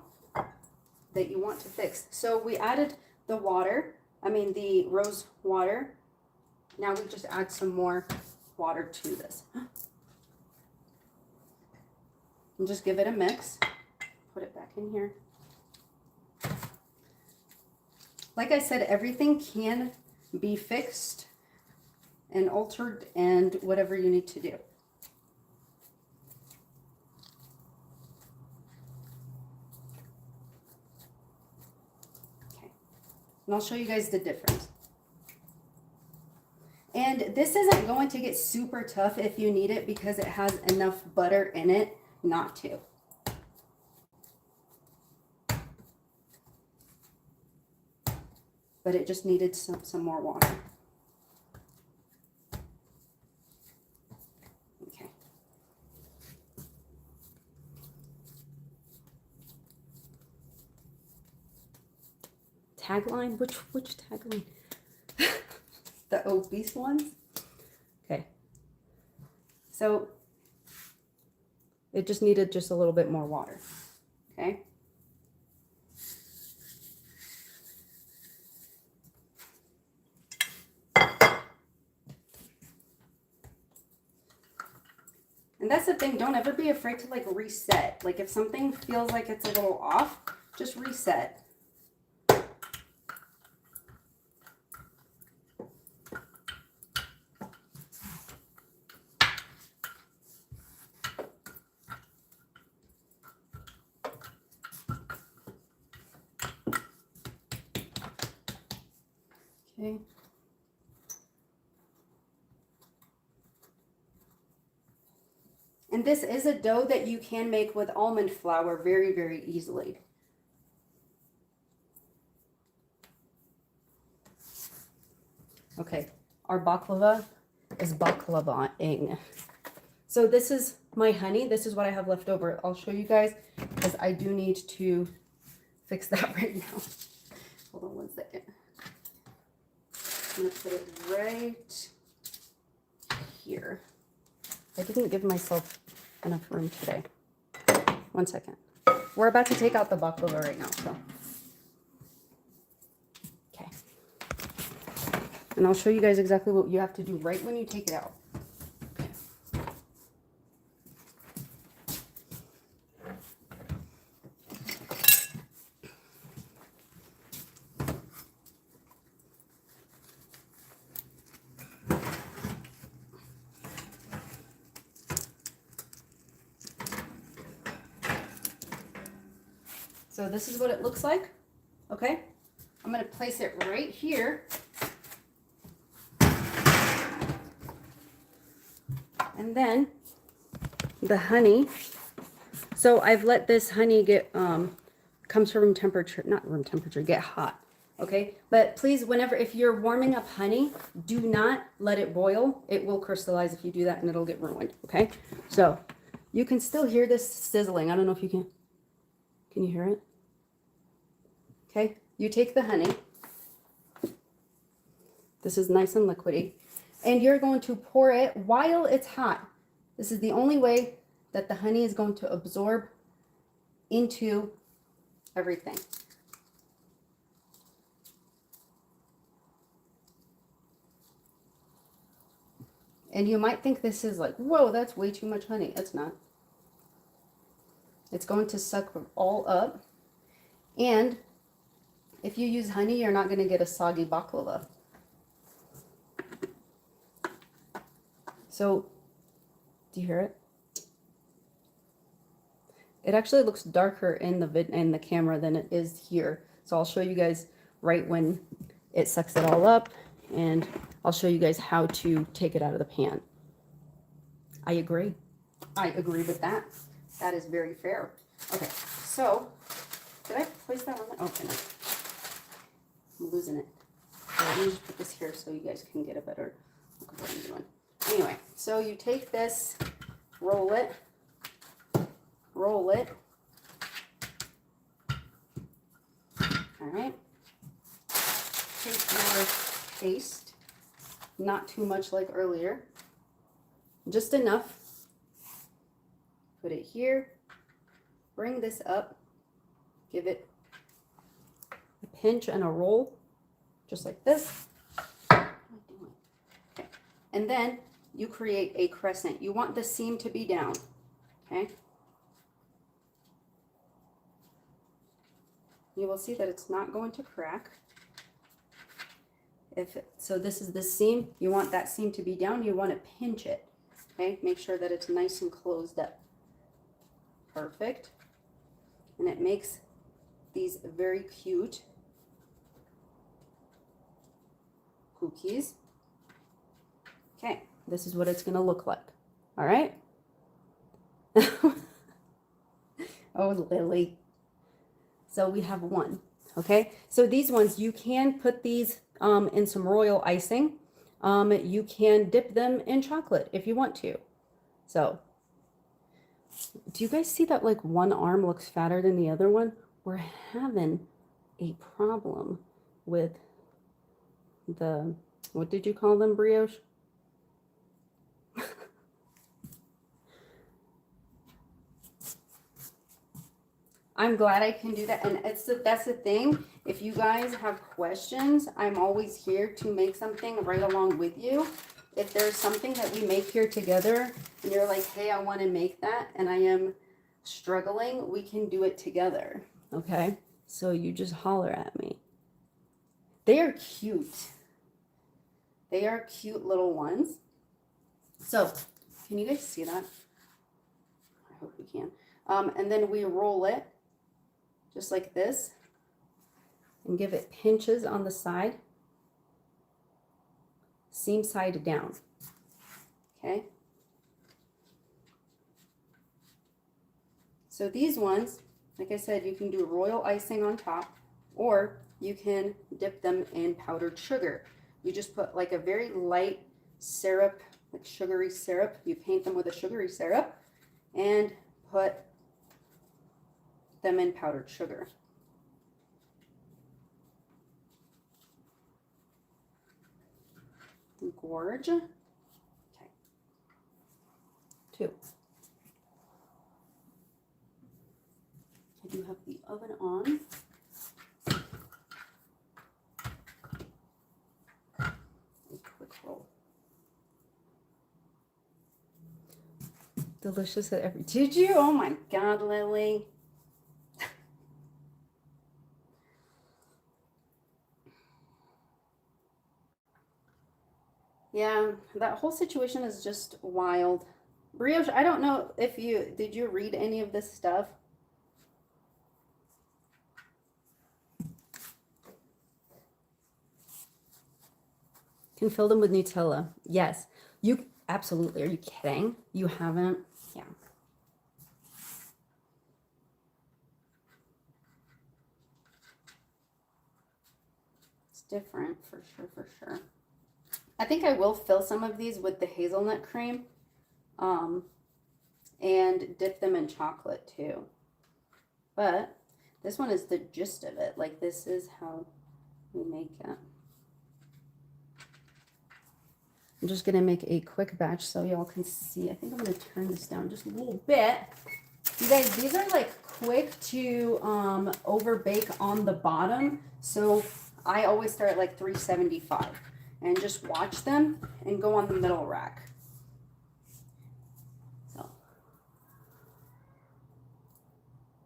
that you want to fix. So we added the water, the rose water. Now we just add some more water to this. And just give it a mix. Put it back in here. Like I said, everything can be fixed and altered and whatever you need to do. And I'll show you guys the difference. And this isn't going to get super tough if you need it because it has enough butter in it not to. But it just needed some more water. Okay. Tagline? Which tagline? The obese ones? Okay. So it just needed just a little bit more water. Okay. And that's the thing, don't ever be afraid to like reset. Like if something feels like it's a little off, just reset. Okay. And this is a dough that you can make with almond flour very, very easily. Okay, our baklava is baklava-ing. So this is my honey. This is what I have left over. I'll show you guys because I do need to fix that right now. Hold on one second. I'm going to put it right here. I didn't give myself enough room today. 1 second. We're about to take out the baklava right now, so. Okay. And I'll show you guys exactly what you have to do right when you take it out. Okay. So this is what it looks like, okay? I'm gonna place it right here. And then the honey. So I've let this honey get, comes from temperature, not room temperature, get hot, okay? But please, if you're warming up honey, do not let it boil. It will crystallize if you do that and it'll get ruined, okay? So you can still hear this sizzling. I don't know if you can you hear it? Okay, you take the honey. This is nice and liquidy. And you're going to pour it while it's hot. This is the only way that the honey is going to absorb into everything. And you might think this is like, whoa, that's way too much honey. It's not. It's going to suck all up. And if you use honey, you're not going to get a soggy baklava. So, do you hear it? It actually looks darker in the camera than it is here. So I'll show you guys right when it sucks it all up, and I'll show you guys how to take it out of the pan. I agree. I agree with that. That is very fair. Okay, so did I place that on? Oh, no. I'm losing it. Let me just put this here so you guys can get a better look at what I'm doing. Anyway, so you take this, roll it, all right, take your paste, not too much like earlier, just enough, put it here, bring this up, give it a pinch and a roll, just like this, okay. And then you create a crescent. You want the seam to be down, okay? You will see that it's not going to crack. So this is the seam. You want that seam to be down. You want to pinch it, okay? Make sure that it's nice and closed up. Perfect. And it makes these very cute cookies. Okay, this is what it's going to look like. All right? Oh, Lily. So we have one, okay? So these ones, you can put these in some royal icing. You can dip them in chocolate if you want to. So, do you guys see that like one arm looks fatter than the other one? We're having a problem with the, what did you call them, brioche? I'm glad I can do that. And that's the thing. If you guys have questions, I'm always here to make something right along with you. If there's something that we make here together and you're like, hey, I want to make that and I am struggling, we can do it together. Okay? So you just holler at me. They are cute. They are cute little ones. So, can you guys see that? I hope you can. And then we roll it just like this and give it pinches on the side, seam side down, okay? So these ones, like I said, you can do royal icing on top, or you can dip them in powdered sugar. You just put like a very light syrup, like sugary syrup. You paint them with a sugary syrup and put them in powdered sugar. Gorge. Okay. 2. I do have the oven on. A quick roll. Delicious at every. Did you? Oh my God, Lily. Yeah, that whole situation is just wild. Brioche, I don't know if did you read any of this stuff? Can fill them with Nutella. Yes. You absolutely. Are you kidding? You haven't? Yeah. It's different for sure, for sure. I think I will fill some of these with the hazelnut cream and dip them in chocolate too. But This one is the gist of it. Like, this is how we make it. I'm just gonna make a quick batch so y'all can see. I think I'm gonna turn this down just a little bit. You guys, these are like quick to over bake on the bottom. So I always start at like 375 and just watch them and go on the middle rack. So,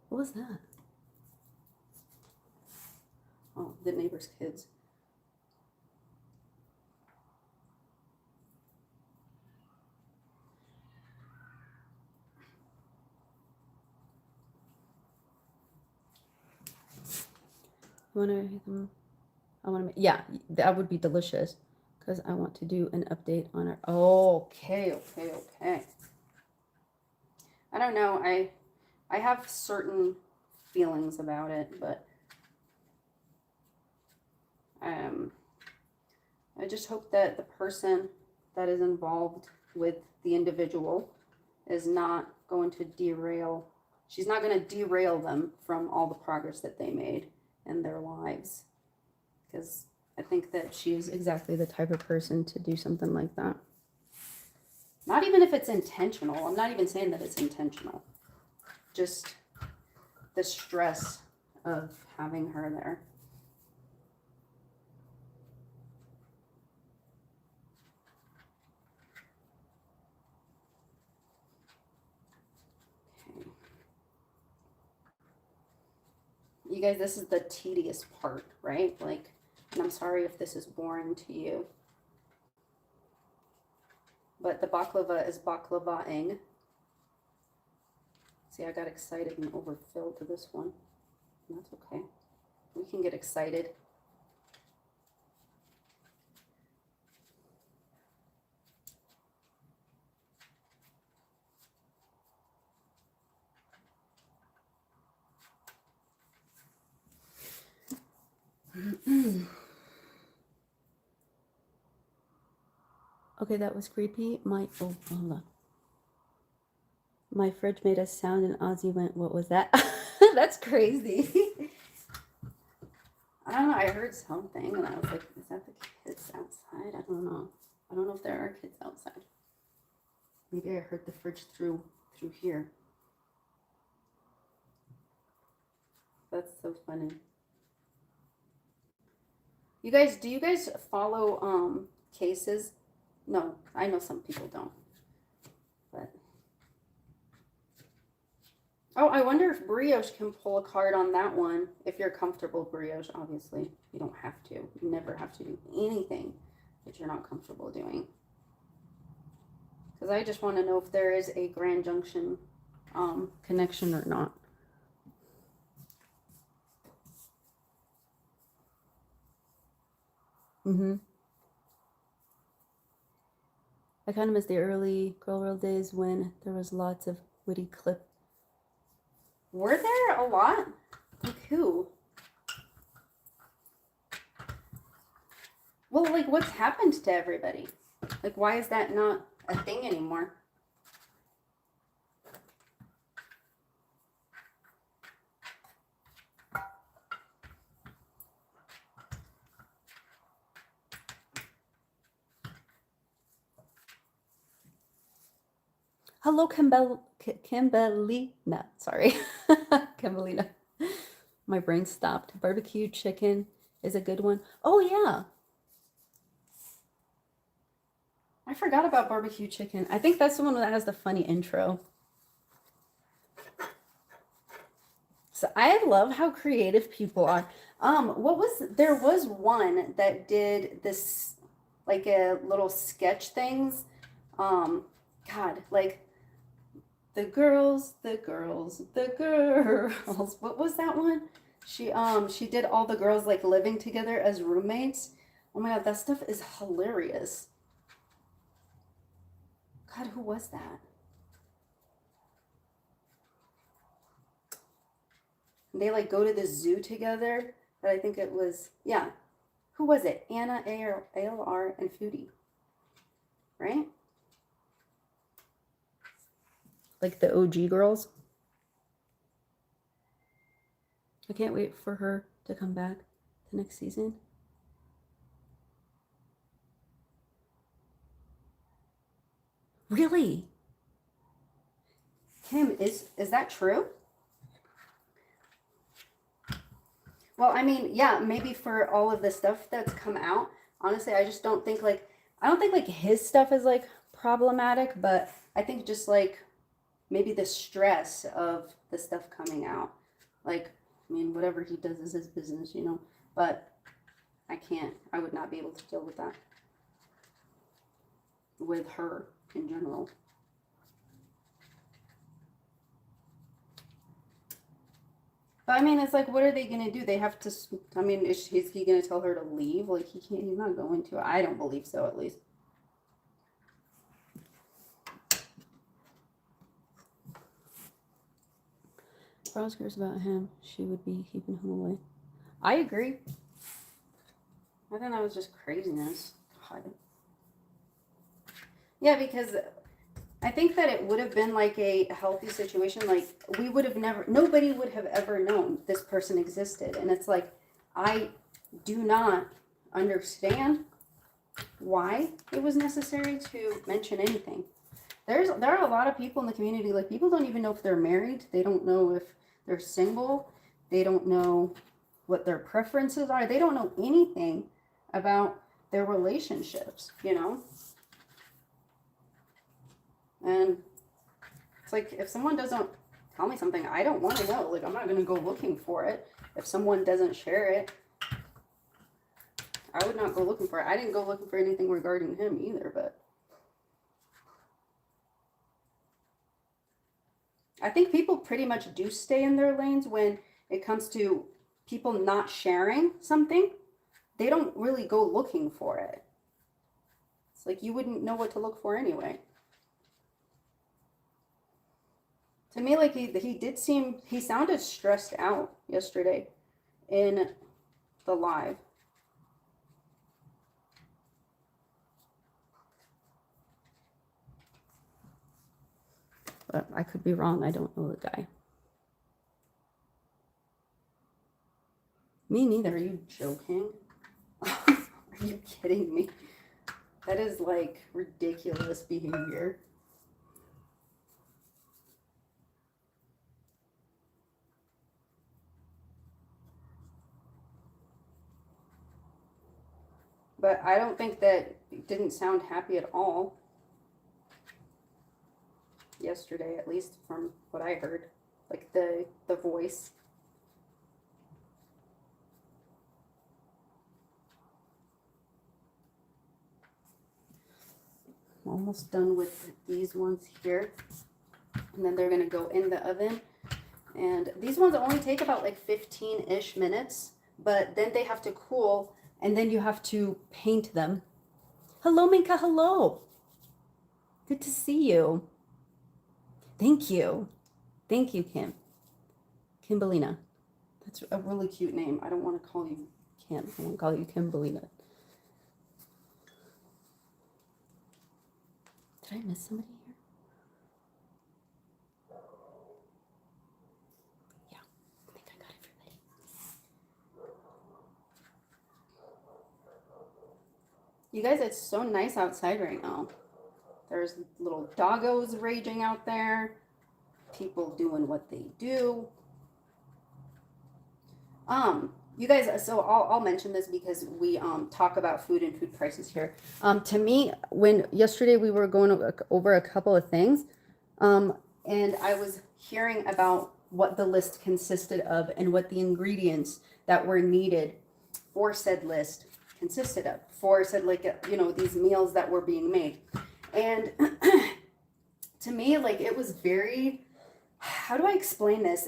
what was that? Oh, the neighbor's kids. I want to, yeah, that would be delicious because I want to do an update on our, okay. I don't know, I have certain feelings about it, but I just hope that the person that is involved with the individual is not going to derail, she's not going to derail them from all the progress that they made in their lives. Because I think that she's exactly the type of person to do something like that. Not even if it's intentional. I'm not even saying that it's intentional. Just the stress of having her there. Okay. You guys, this is the tedious part, right? Like, and I'm sorry if this is boring to you. But the baklava is baklava-ing. See, I got excited and overfilled to this one. And that's okay. We can get excited. Okay, that was creepy. Hold on. My fridge made a sound and Ozzy went, what was that? That's crazy. I don't know, I heard something and I was like, is that the kids outside? I don't know. I don't know if there are kids outside. Maybe I heard the fridge through here. That's so funny. You guys, do you guys follow cases? No, I know some people don't. But oh, I wonder if Brioche can pull a card on that one. If you're comfortable, Brioche, obviously. You don't have to. You never have to do anything that you're not comfortable doing. Because I just want to know if there is a Grand Junction connection or not. I kind of miss the early Girl World days when there was lots of witty clip. Were there a lot? Like who? Well, like what's happened to everybody? Like why is that not a thing anymore? Hello, Kimberlina. Sorry. Kimberlina. My brain stopped. Barbecue chicken is a good one. Oh, yeah. I forgot about barbecue chicken. I think that's the one that has the funny intro. So I love how creative people are. There was one that did this, like a little sketch things. God, like the girls. What was that one? She did all the girls like living together as roommates. Oh my God, that stuff is hilarious. God, who was that? They like go to the zoo together. But I think it was, yeah. Who was it? Anna, ALR, and Foodie. Right? Like the OG girls. I can't wait for her to come back the next season. Really? Kim, is that true? Well, I mean, yeah, maybe for all of the stuff that's come out, honestly, I just don't think like I don't think like his stuff is like problematic, but I think just like maybe the stress of the stuff coming out. Like, I mean, whatever he does is his business, you know, but I would not be able to deal with that with her in general. But I mean, it's like, what are they gonna do? They have to. I mean, is he gonna tell her to leave? Like, he can't. He's not going to. I don't believe so, at least. If I was curious about him, she would be keeping him away. I agree. I think that was just craziness. God. Yeah, because I think that it would have been like a healthy situation. Like, we would have never, nobody would have ever known this person existed. And it's like, I do not understand why it was necessary to mention anything. There are a lot of people in the community, like, people don't even know if they're married. They don't know if they're single. They don't know what their preferences are. They don't know anything about their relationships, you know? And it's like, if someone doesn't tell me something, I don't want to know. Like, I'm not going to go looking for it. If someone doesn't share it, I would not go looking for it. I didn't go looking for anything regarding him either, but I think people pretty much do stay in their lanes when it comes to people not sharing something. They don't really go looking for it. It's like, you wouldn't know what to look for anyway. To me, like, he sounded stressed out yesterday in the live. But I could be wrong. I don't know the guy. Me neither. Are you joking? Are you kidding me? That is like ridiculous behavior. But I don't think that it didn't sound happy at all. Yesterday, at least from what I heard. Like the voice. I'm almost done with these ones here. And then they're gonna go in the oven. And these ones only take about like 15-ish minutes, but then they have to cool, and then you have to paint them. Hello, Minka, hello. Good to see you. Thank you. Thank you, Kim. Kimberlina. That's a really cute name. I don't want to call you Kim. I want to call you Kimberlina. Did I miss somebody here? Yeah, I think I got everybody. You guys, it's so nice outside right now. There's little doggos raging out there. People doing what they do. You guys, so I'll mention this because we talk about food and food prices here. To me, when yesterday we were going over a couple of things, and I was hearing about what the list consisted of and what the ingredients that were needed for said list consisted of, for said, like, you know, these meals that were being made. And to me, like, it was very, how do I explain this?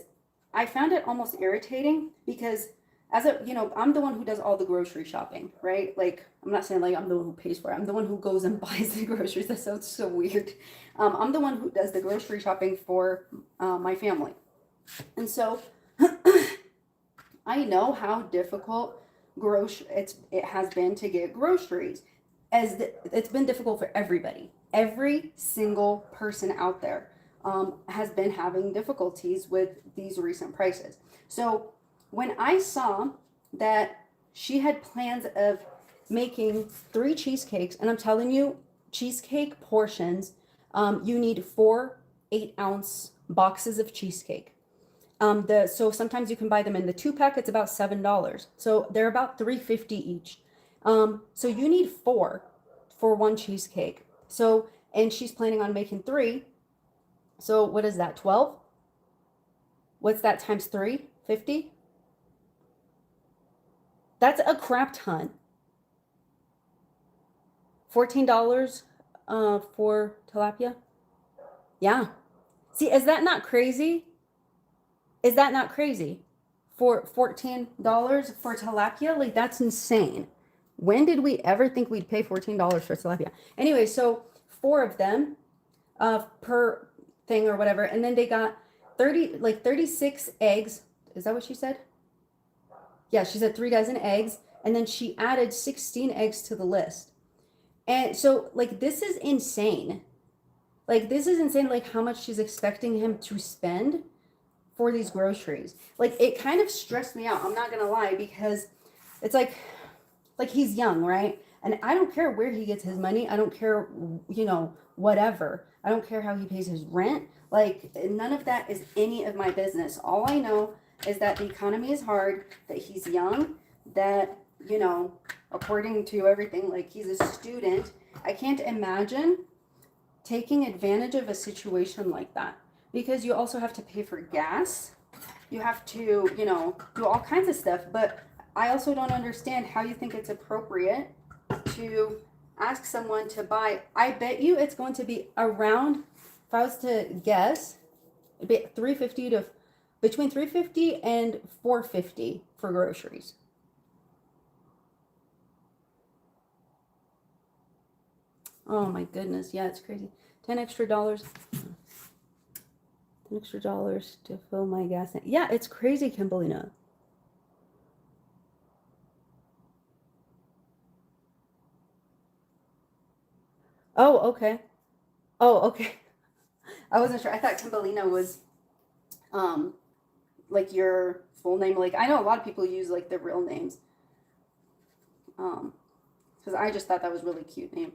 I found it almost irritating because, as a, you know, I'm the one who does all the grocery shopping, right? Like, I'm not saying like I'm the one who pays for it. I'm the one who goes and buys the groceries. That sounds so weird. I'm the one who does the grocery shopping for my family. And so I know how difficult it has been to get groceries. It's been difficult for everybody. Every single person out there has been having difficulties with these recent prices. So when I saw that she had plans of making 3 cheesecakes, and I'm telling you, cheesecake portions, you need 4 8-ounce boxes of cheesecake. So sometimes you can buy them in the 2-pack. It's about $7. So they're about $3.50 each. So you need 4 for 1 cheesecake. So, and she's planning on making 3. So what is that? 12? What's that times 3? 50? That's a crap ton. $14 for tilapia? Yeah. See, is that not crazy? Is that not crazy? For $14 for tilapia? Like, that's insane. When did we ever think we'd pay $14 for tilapia? Anyway, so 4 of them per thing or whatever. And then they got 36 eggs. Is that what she said? Yeah, she said 3 dozen eggs. And then she added 16 eggs to the list. And so, like, this is insane. Like, this is insane, like, how much she's expecting him to spend for these groceries. Like, it kind of stressed me out. I'm not gonna lie, because it's like he's young, right? And I don't care where he gets his money. I don't care, whatever. I don't care how he pays his rent. Like, none of that is any of my business. All I know is that the economy is hard, that he's young, that, according to everything, like, he's a student. I can't imagine taking advantage of a situation like that, because you also have to pay for gas. You have to, do all kinds of stuff. But I also don't understand how you think it's appropriate to ask someone to buy. I bet you it's going to be around, if I was to guess, it'd be between $3.50 and $4.50 for groceries. Oh my goodness, yeah, it's crazy. $10 extra. $10 extra to fill my gas tank. Yeah, it's crazy, Kimberlina. Oh, okay. Oh, okay. I wasn't sure. I thought Kimberlina was like your full name. Like, I know a lot of people use like their real names. Because I just thought that was a really cute name.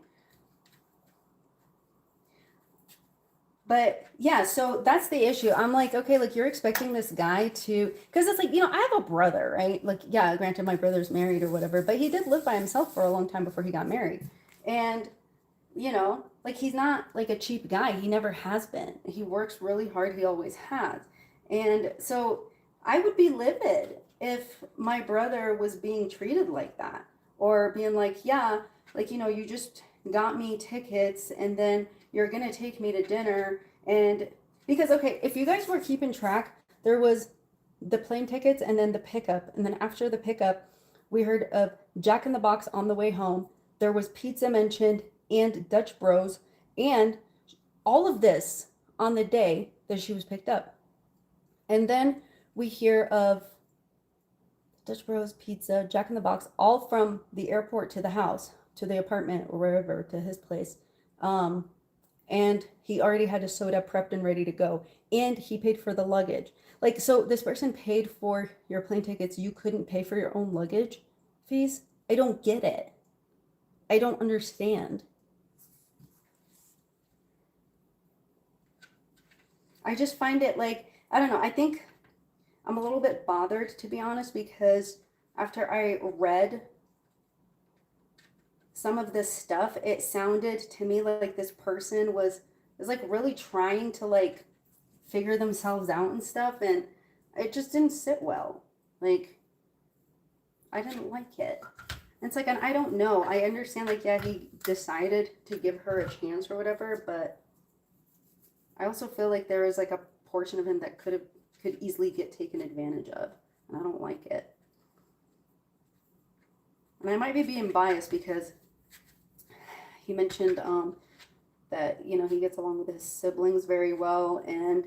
But yeah, so that's the issue. I'm like, okay, like, you're expecting this guy to, because it's like, I have a brother, right? Like, yeah, granted, my brother's married or whatever, but he did live by himself for a long time before he got married. And, like, he's not like a cheap guy. He never has been. He works really hard. He always has. And so I would be livid if my brother was being treated like that, or being like, yeah, like, you just got me tickets, and then you're gonna take me to dinner. And because, okay, if you guys were keeping track, there was the plane tickets and then the pickup, and then after the pickup we heard of Jack in the Box on the way home. There was pizza mentioned, and Dutch Bros, and all of this on the day that she was picked up. And then we hear of Dutch Bros, pizza, Jack in the Box, all from the airport to the house, to the apartment, or wherever, to his place. And he already had his soda prepped and ready to go. And he paid for the luggage. Like, so this person paid for your plane tickets. You couldn't pay for your own luggage fees? I don't get it. I don't understand. I just find it like, I don't know. I think I'm a little bit bothered, to be honest, because after I read some of this stuff, it sounded to me like this person was like really trying to like figure themselves out and stuff, and it just didn't sit well. Like, I didn't like it. It's like, and I don't know. I understand, like, yeah, he decided to give her a chance or whatever, but I also feel like there is like a portion of him that could easily get taken advantage of, and I don't like it. And I might be being biased because he mentioned that, he gets along with his siblings very well, and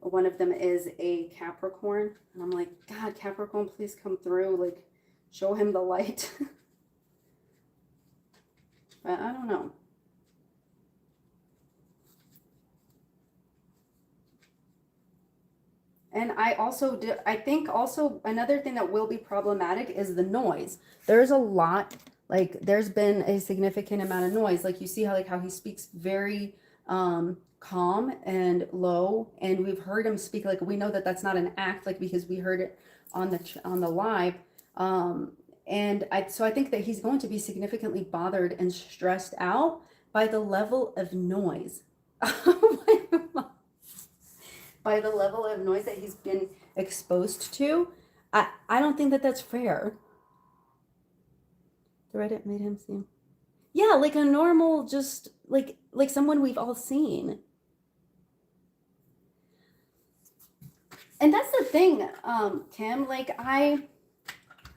one of them is a Capricorn. And I'm like, God, Capricorn, please come through. Like, show him the light. But I don't know. And I also do, I think also another thing that will be problematic is the noise. There's a lot, like there's been a significant amount of noise. Like you see how how he speaks very calm and low, and we've heard him speak like we know that that's not an act, like because we heard it on the live. Um and I think that he's going to be significantly bothered and stressed out by the level of noise. By the level of noise that he's been exposed to. I don't think that that's fair. The Reddit made him seem, yeah, like a normal, just like someone we've all seen. And that's the thing, Kim. Like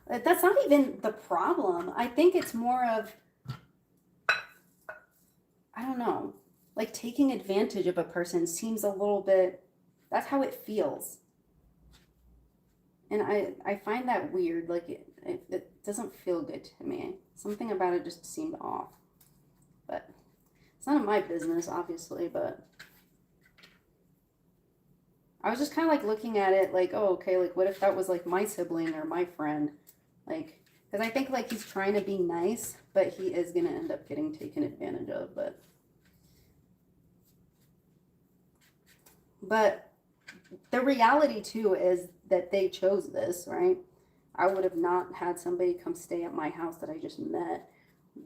that's not even the problem. I think it's more of, I don't know, like taking advantage of a person seems a little bit. That's how it feels. And I find that weird. Like it doesn't feel good to me. Something about it just seemed off. But it's none of my business, obviously. But I was just kind of like looking at it like, oh, okay, like what if that was like my sibling or my friend? Like, because I think like he's trying to be nice, but he is going to end up getting taken advantage of. But the reality too is that they chose this, right? I would have not had somebody come stay at my house that I just met.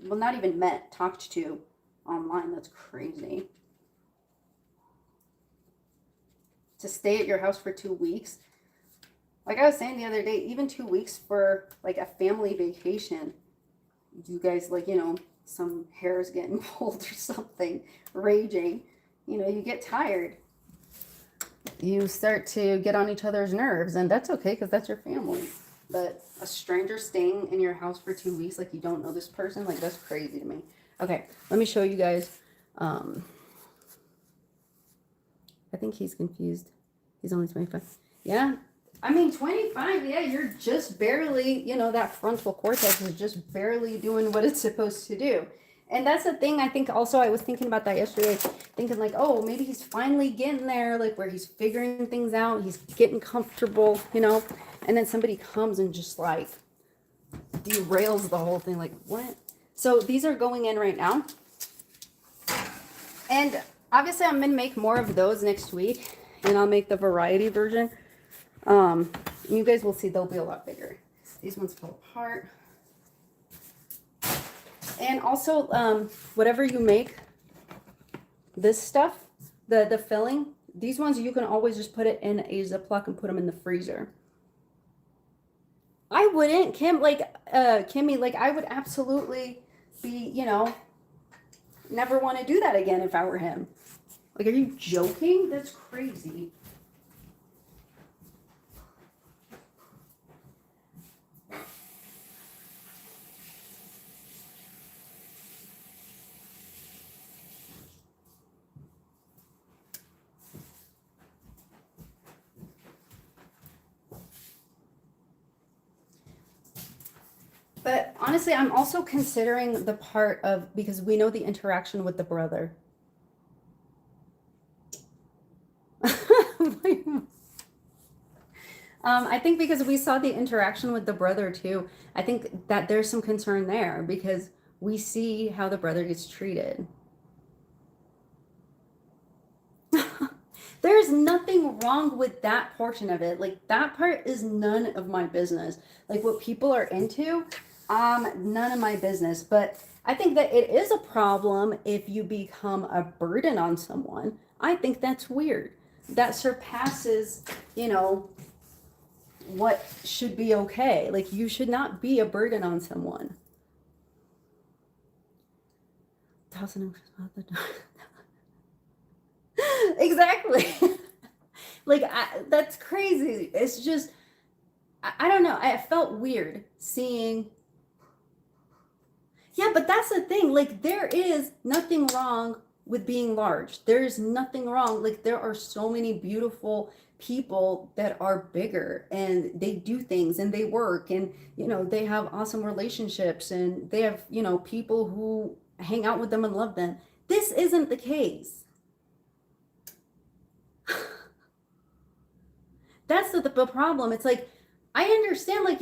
Well, not even met, talked to online. That's crazy. To stay at your house for 2 weeks. Like I was saying the other day, even 2 weeks for like a family vacation, you guys like, some hairs getting pulled or something, raging, you get tired. You start to get on each other's nerves, and that's okay because that's your family. But a stranger staying in your house for 2 weeks, like you don't know this person, like that's crazy to me. Okay, let me show you guys. I think he's confused. He's only 25. Yeah. I mean, 25, yeah, you're just barely, that frontal cortex is just barely doing what it's supposed to do. And that's the thing, I think also I was thinking about that yesterday, thinking like, oh, maybe he's finally getting there, like where he's figuring things out, he's getting comfortable, and then somebody comes and just like derails the whole thing, like what? So these are going in right now. And obviously I'm going to make more of those next week, and I'll make the variety version. You guys will see they'll be a lot bigger. These ones fall apart. And also, whatever you make, this stuff, the filling, these ones you can always just put it in a Ziploc and put them in the freezer. I wouldn't, Kim, Kimmy, like I would absolutely be, never want to do that again if I were him. Like, are you joking? That's crazy. But honestly, I'm also considering the part of, because we know the interaction with the brother. I think because we saw the interaction with the brother too, I think that there's some concern there because we see how the brother gets treated. There's nothing wrong with that portion of it. Like that part is none of my business. Like what people are into, none of my business. But I think that it is a problem if you become a burden on someone. I think that's weird. That surpasses, what should be okay. Like you should not be a burden on someone. Exactly. Like that's crazy. It's just I don't know. I felt weird seeing. Yeah, but that's the thing. Like there is nothing wrong with being large. There's nothing wrong. Like there are so many beautiful people that are bigger and they do things and they work and they have awesome relationships and they have, people who hang out with them and love them. This isn't the case. that's the problem. It's like, I understand, like,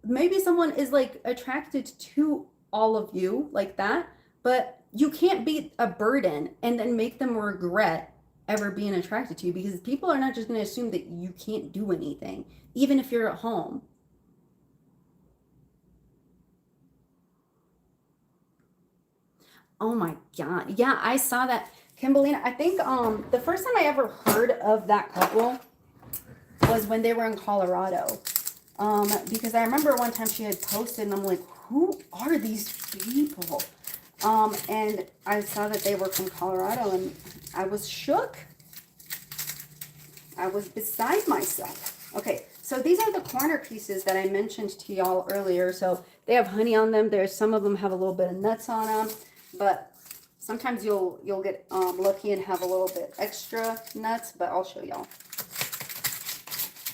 maybe someone is like attracted to all of you like that, but you can't be a burden and then make them regret ever being attracted to you, because people are not just going to assume that you can't do anything, even if you're at home. Oh my God. Yeah, I saw that. Kimberlina, I think the first time I ever heard of that couple was when they were in Colorado. Because I remember one time she had posted and I'm like, who are these people? And I saw that they were from Colorado and I was shook. I was beside myself. Okay, so these are the corner pieces that I mentioned to y'all earlier. So they have honey on them. There's some of them have a little bit of nuts on them, but sometimes you'll get lucky and have a little bit extra nuts, but I'll show y'all.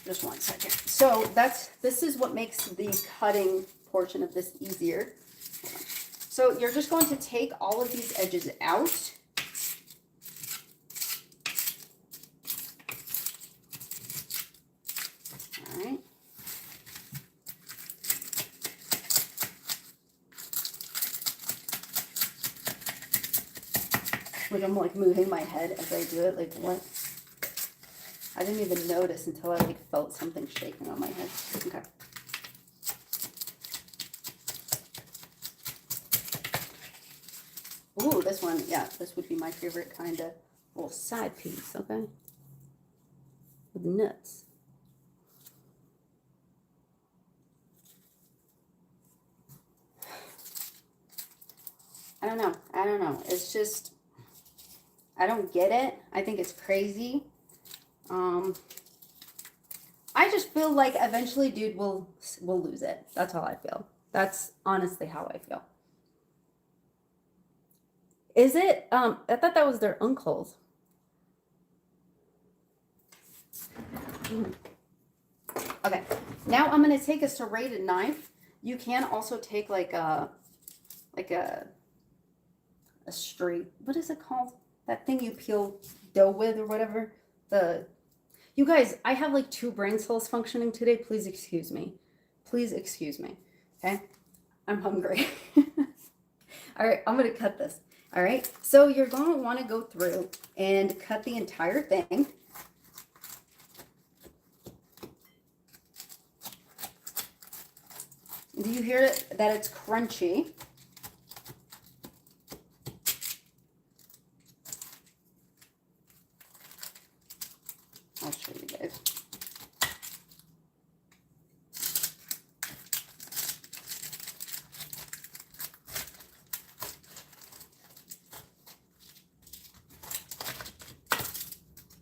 Just 1 second. So this is what makes the cutting portion of this easier. So you're just going to take all of these edges out. All right. Like, I'm like moving my head as I do it. Like, what? I didn't even notice until I like felt something shaking on my head. Okay. Ooh, this one, yeah, this would be my favorite kind of little side piece, okay? With nuts. I don't know. It's just, I don't get it. I think it's crazy. I just feel like eventually dude will lose it. That's how I feel. That's honestly how I feel. Is it? I thought that was their uncle's. Okay, now I'm gonna take a serrated knife. You can also take like a straight, what is it called? That thing you peel dough with or whatever. You guys, I have like 2 brain cells functioning today. Please excuse me. Please excuse me. Okay? I'm hungry. All right, I'm going to cut this. All right, so you're going to want to go through and cut the entire thing. Do you hear that it's crunchy? I'll show you guys.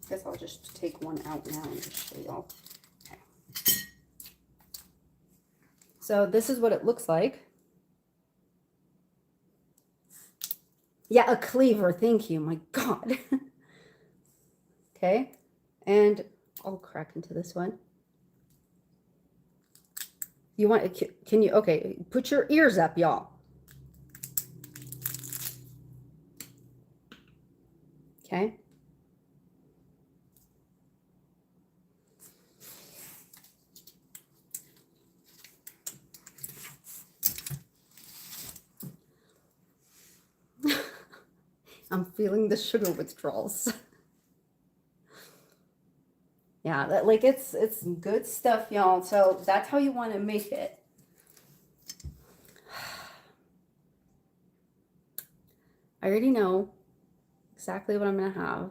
Guess I'll just take one out now and just show y'all. Okay. So this is what it looks like. Yeah, a cleaver. Thank you. My God. Okay. And I'll crack into this one. You want, can you, okay, put your ears up, y'all. Okay. I'm feeling the sugar withdrawals. Yeah, that, like it's good stuff, y'all. So that's how you want to make it. I already know exactly what I'm gonna have.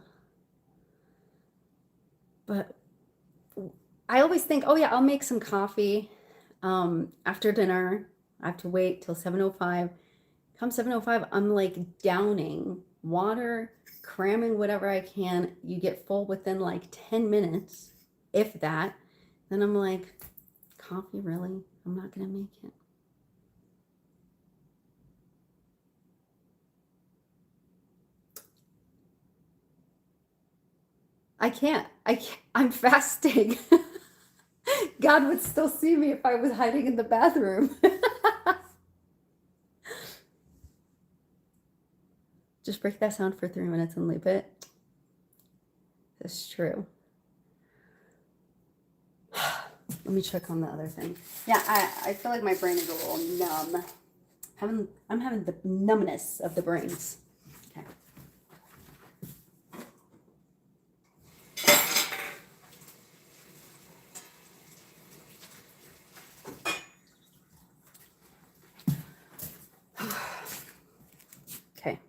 But I always think, oh yeah, I'll make some coffee after dinner. I have to wait till 7:05. Come 7:05, I'm like downing water, cramming whatever I can. You get full within like 10 minutes, if that. Then I'm like, coffee, really? I'm not gonna make it. I can't. I'm fasting. God would still see me if I was hiding in the bathroom. Just break that sound for 3 minutes and leave it. That's true. Let me check on the other thing. Yeah, I feel like my brain is a little numb. I'm having the numbness of the brains. Okay. Okay.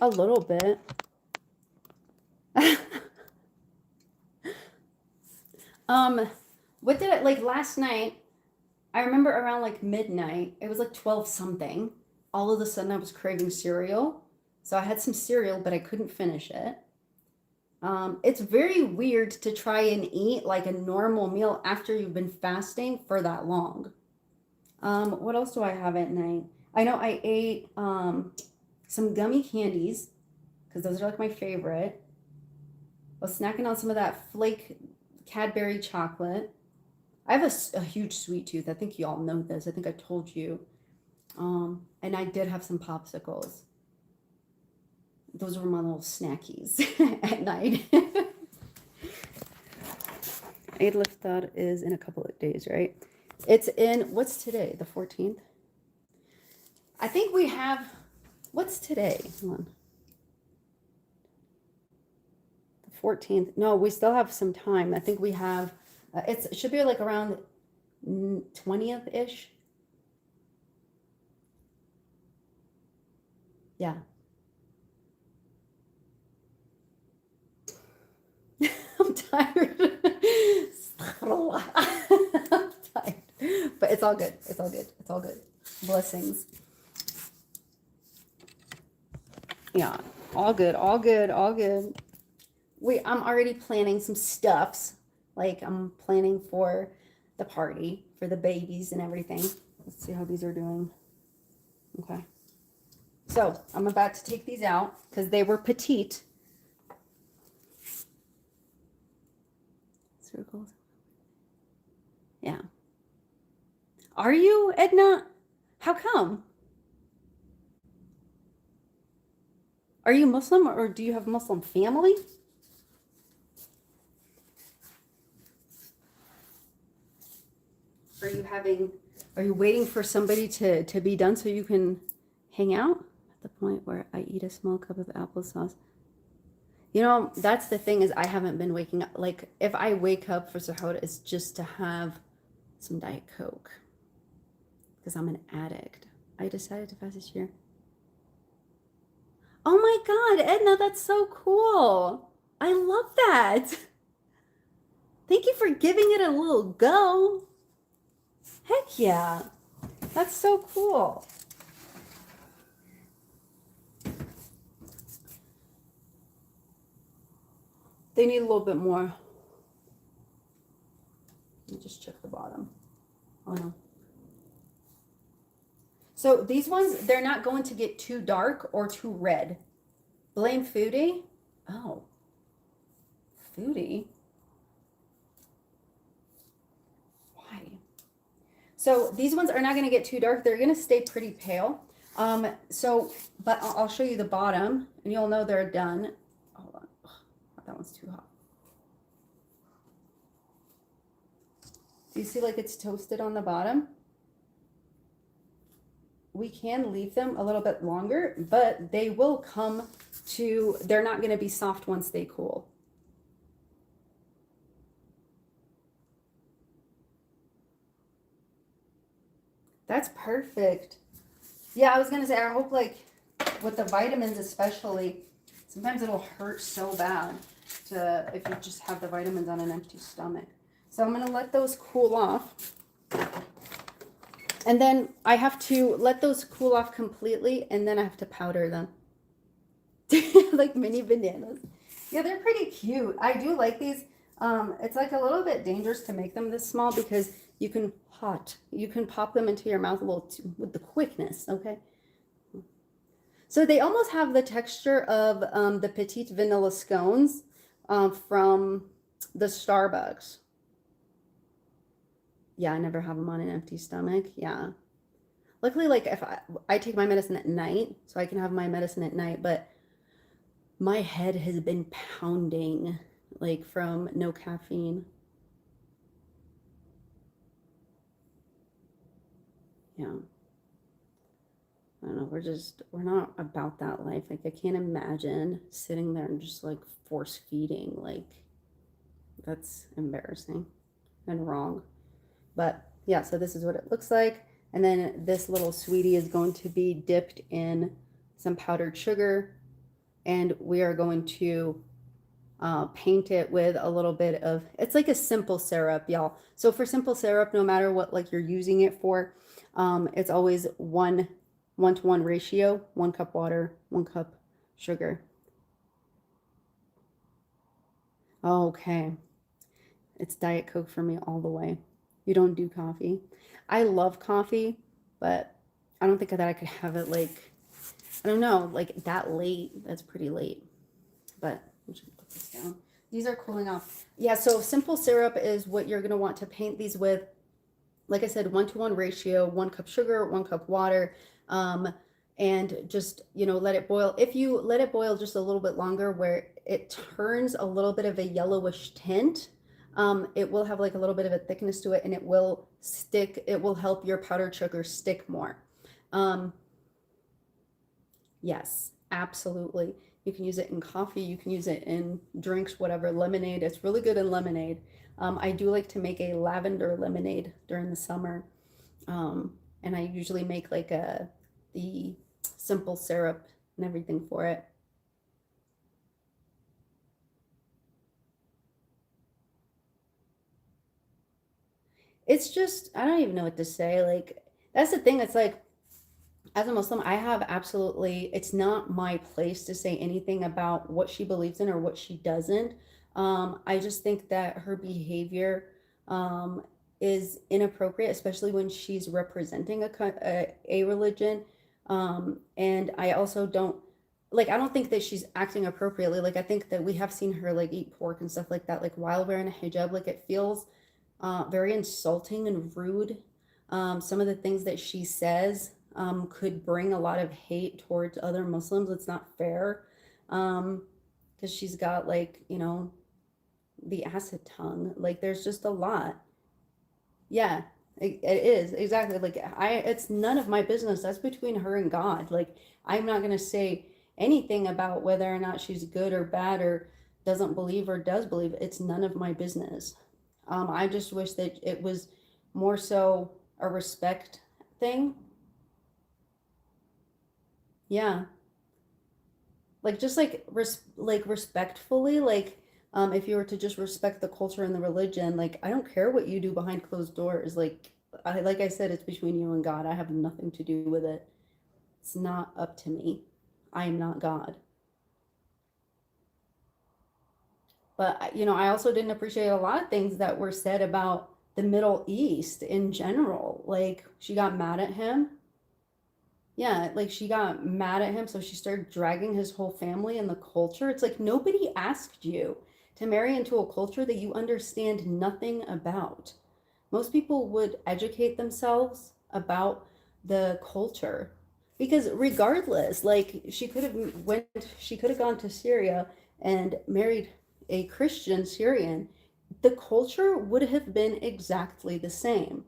A little bit. What did it like last night? I remember around like midnight, it was like 12 something. All of a sudden I was craving cereal. So I had some cereal, but I couldn't finish it. It's very weird to try and eat like a normal meal after you've been fasting for that long. What else do I have at night? I know I ate some gummy candies because those are like my favorite. I was snacking on some of that flake Cadbury chocolate. I have a huge sweet tooth. I think you all know this. I think I told you. And I did have some popsicles. Those were my little snackies at night. Eid al-Fitr is in a couple of days, right? It's in, what's today? The 14th? I think we have, what's today? Hold on. The 14th. No, we still have some time. I think we have, it should be like around 20th-ish. Yeah. I'm tired. I'm tired. But it's all good. It's all good. It's all good. Blessings. Yeah. All good. All good. All good. I'm already planning some stuffs. Like I'm planning for the party, for the babies and everything. Let's see how these are doing. Okay. So I'm about to take these out because they were petite. Circles. Yeah. Are you, Edna? How come? Are you Muslim or do you have Muslim family? Are you waiting for somebody to be done so you can hang out? At the point where I eat a small cup of applesauce. You know, that's the thing is I haven't been waking up. Like if I wake up for Sahur, it's just to have some Diet Coke. Because I'm an addict. I decided to fast this year. Oh my God, Edna, that's so cool. I love that. Thank you for giving it a little go. Heck yeah. That's so cool. They need a little bit more. Let me just check the bottom. Oh no. So these ones, they're not going to get too dark or too red. Blame Foodie? Oh. Foodie? Why? So these ones are not going to get too dark. They're going to stay pretty pale. But I'll show you the bottom and you'll know they're done. Hold on. Ugh, that one's too hot. Do you see like it's toasted on the bottom? We can leave them a little bit longer, but they will come to, they're not going to be soft once they cool. That's perfect. Yeah, I was going to say, I hope like with the vitamins especially, sometimes it'll hurt so bad if you just have the vitamins on an empty stomach. So I'm going to let those cool off. And then I have to let those cool off completely, and then I have to powder them. Like mini bananas. Yeah, they're pretty cute. I do like these. It's like a little bit dangerous to make them this small because you can pop them into your mouth a little with the quickness, okay? So they almost have the texture of the petite vanilla scones from the Starbucks. Yeah, I never have them on an empty stomach. Yeah. Luckily, like if I take my medicine at night, so I can have my medicine at night, but my head has been pounding like from no caffeine. Yeah. I don't know, we're not about that life. Like, I can't imagine sitting there and just like force feeding. Like, that's embarrassing and wrong. But yeah, so this is what it looks like. And then this little sweetie is going to be dipped in some powdered sugar. And we are going to paint it with a little bit of, it's like a simple syrup, y'all. So for simple syrup, no matter what like you're using it for, it's always 1:1 ratio, 1 cup water, 1 cup sugar. Okay. It's Diet Coke for me all the way. You don't do coffee. I love coffee, but I don't think that I could have it like, I don't know, like that late. That's pretty late. But we should put this down. These are cooling off. Yeah, so simple syrup is what you're going to want to paint these with. Like I said, 1:1 ratio, 1 cup sugar, 1 cup water. And just, let it boil. If you let it boil just a little bit longer where it turns a little bit of a yellowish tint, it will have like a little bit of a thickness to it and it will stick. It will help your powdered sugar stick more. Um, yes, absolutely. You can use it in coffee. You can use it in drinks, whatever, lemonade. It's really good in lemonade. I do like to make a lavender lemonade during the summer. And I usually make like the simple syrup and everything for it. It's just, I don't even know what to say. Like, that's the thing. It's like, as a Muslim, I have absolutely, it's not my place to say anything about what she believes in or what she doesn't. I just think that her behavior um, is inappropriate, especially when she's representing a religion. And I also don't, like, I don't think that she's acting appropriately. Like, I think that we have seen her like eat pork and stuff like that, like while wearing a hijab. Like, it feels very insulting and rude. Some of the things that she says could bring a lot of hate towards other Muslims. It's not fair because she's got like, the acid tongue. Like there's just a lot. Yeah, it is exactly like it's none of my business. That's between her and God. Like I'm not gonna say anything about whether or not she's good or bad or doesn't believe or does believe. It's none of my business. I just wish that it was more so a respect thing. Yeah, like just like respectfully, like if you were to just respect the culture and the religion, like I don't care what you do behind closed doors. Like I said, it's between you and God. I have nothing to do with it. It's not up to me. I am not God. But I also didn't appreciate a lot of things that were said about the Middle East in general. Like she got mad at him. Yeah, like she got mad at him, so she started dragging his whole family and the culture. It's like nobody asked you to marry into a culture that you understand nothing about. Most people would educate themselves about the culture because regardless, like she could have gone to Syria and married a Christian Syrian. The culture would have been exactly the same.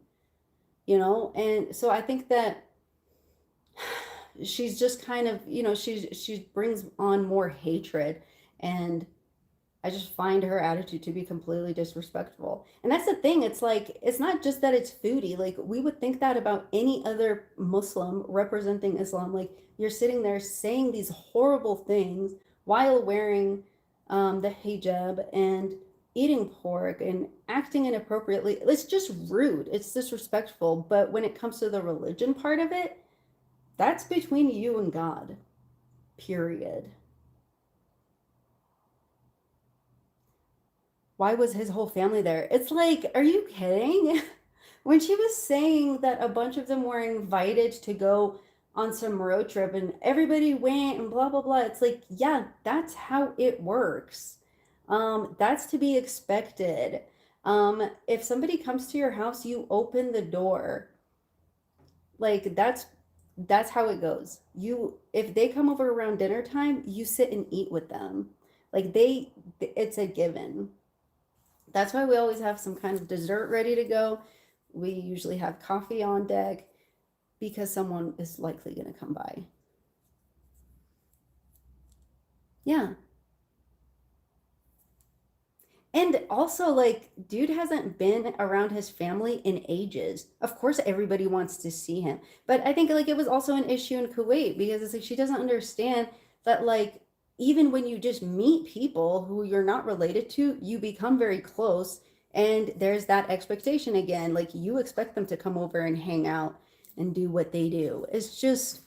And so I think that she's just kind of, she brings on more hatred, and I just find her attitude to be completely disrespectful. And that's the thing, it's like it's not just that it's foodie. Like we would think that about any other Muslim representing Islam. Like you're sitting there saying these horrible things while wearing the hijab and eating pork and acting inappropriately. It's just rude, it's disrespectful. But when it comes to the religion part of it, that's between you and God, period. Why was his whole family there? It's like, are you kidding? When she was saying that a bunch of them were invited to go on some road trip and everybody went and blah blah blah, it's like, yeah, that's how it works. That's to be expected. If somebody comes to your house, you open the door. Like that's how it goes. If they come over around dinner time, you sit and eat with them. Like it's a given. That's why we always have some kind of dessert ready to go. We usually have coffee on deck because someone is likely going to come by. Yeah. And also, like, dude hasn't been around his family in ages. Of course, everybody wants to see him. But I think, like, it was also an issue in Kuwait because it's like she doesn't understand that, like, even when you just meet people who you're not related to, you become very close. And there's that expectation again. Like, you expect them to come over and hang out and do what they do. It's just,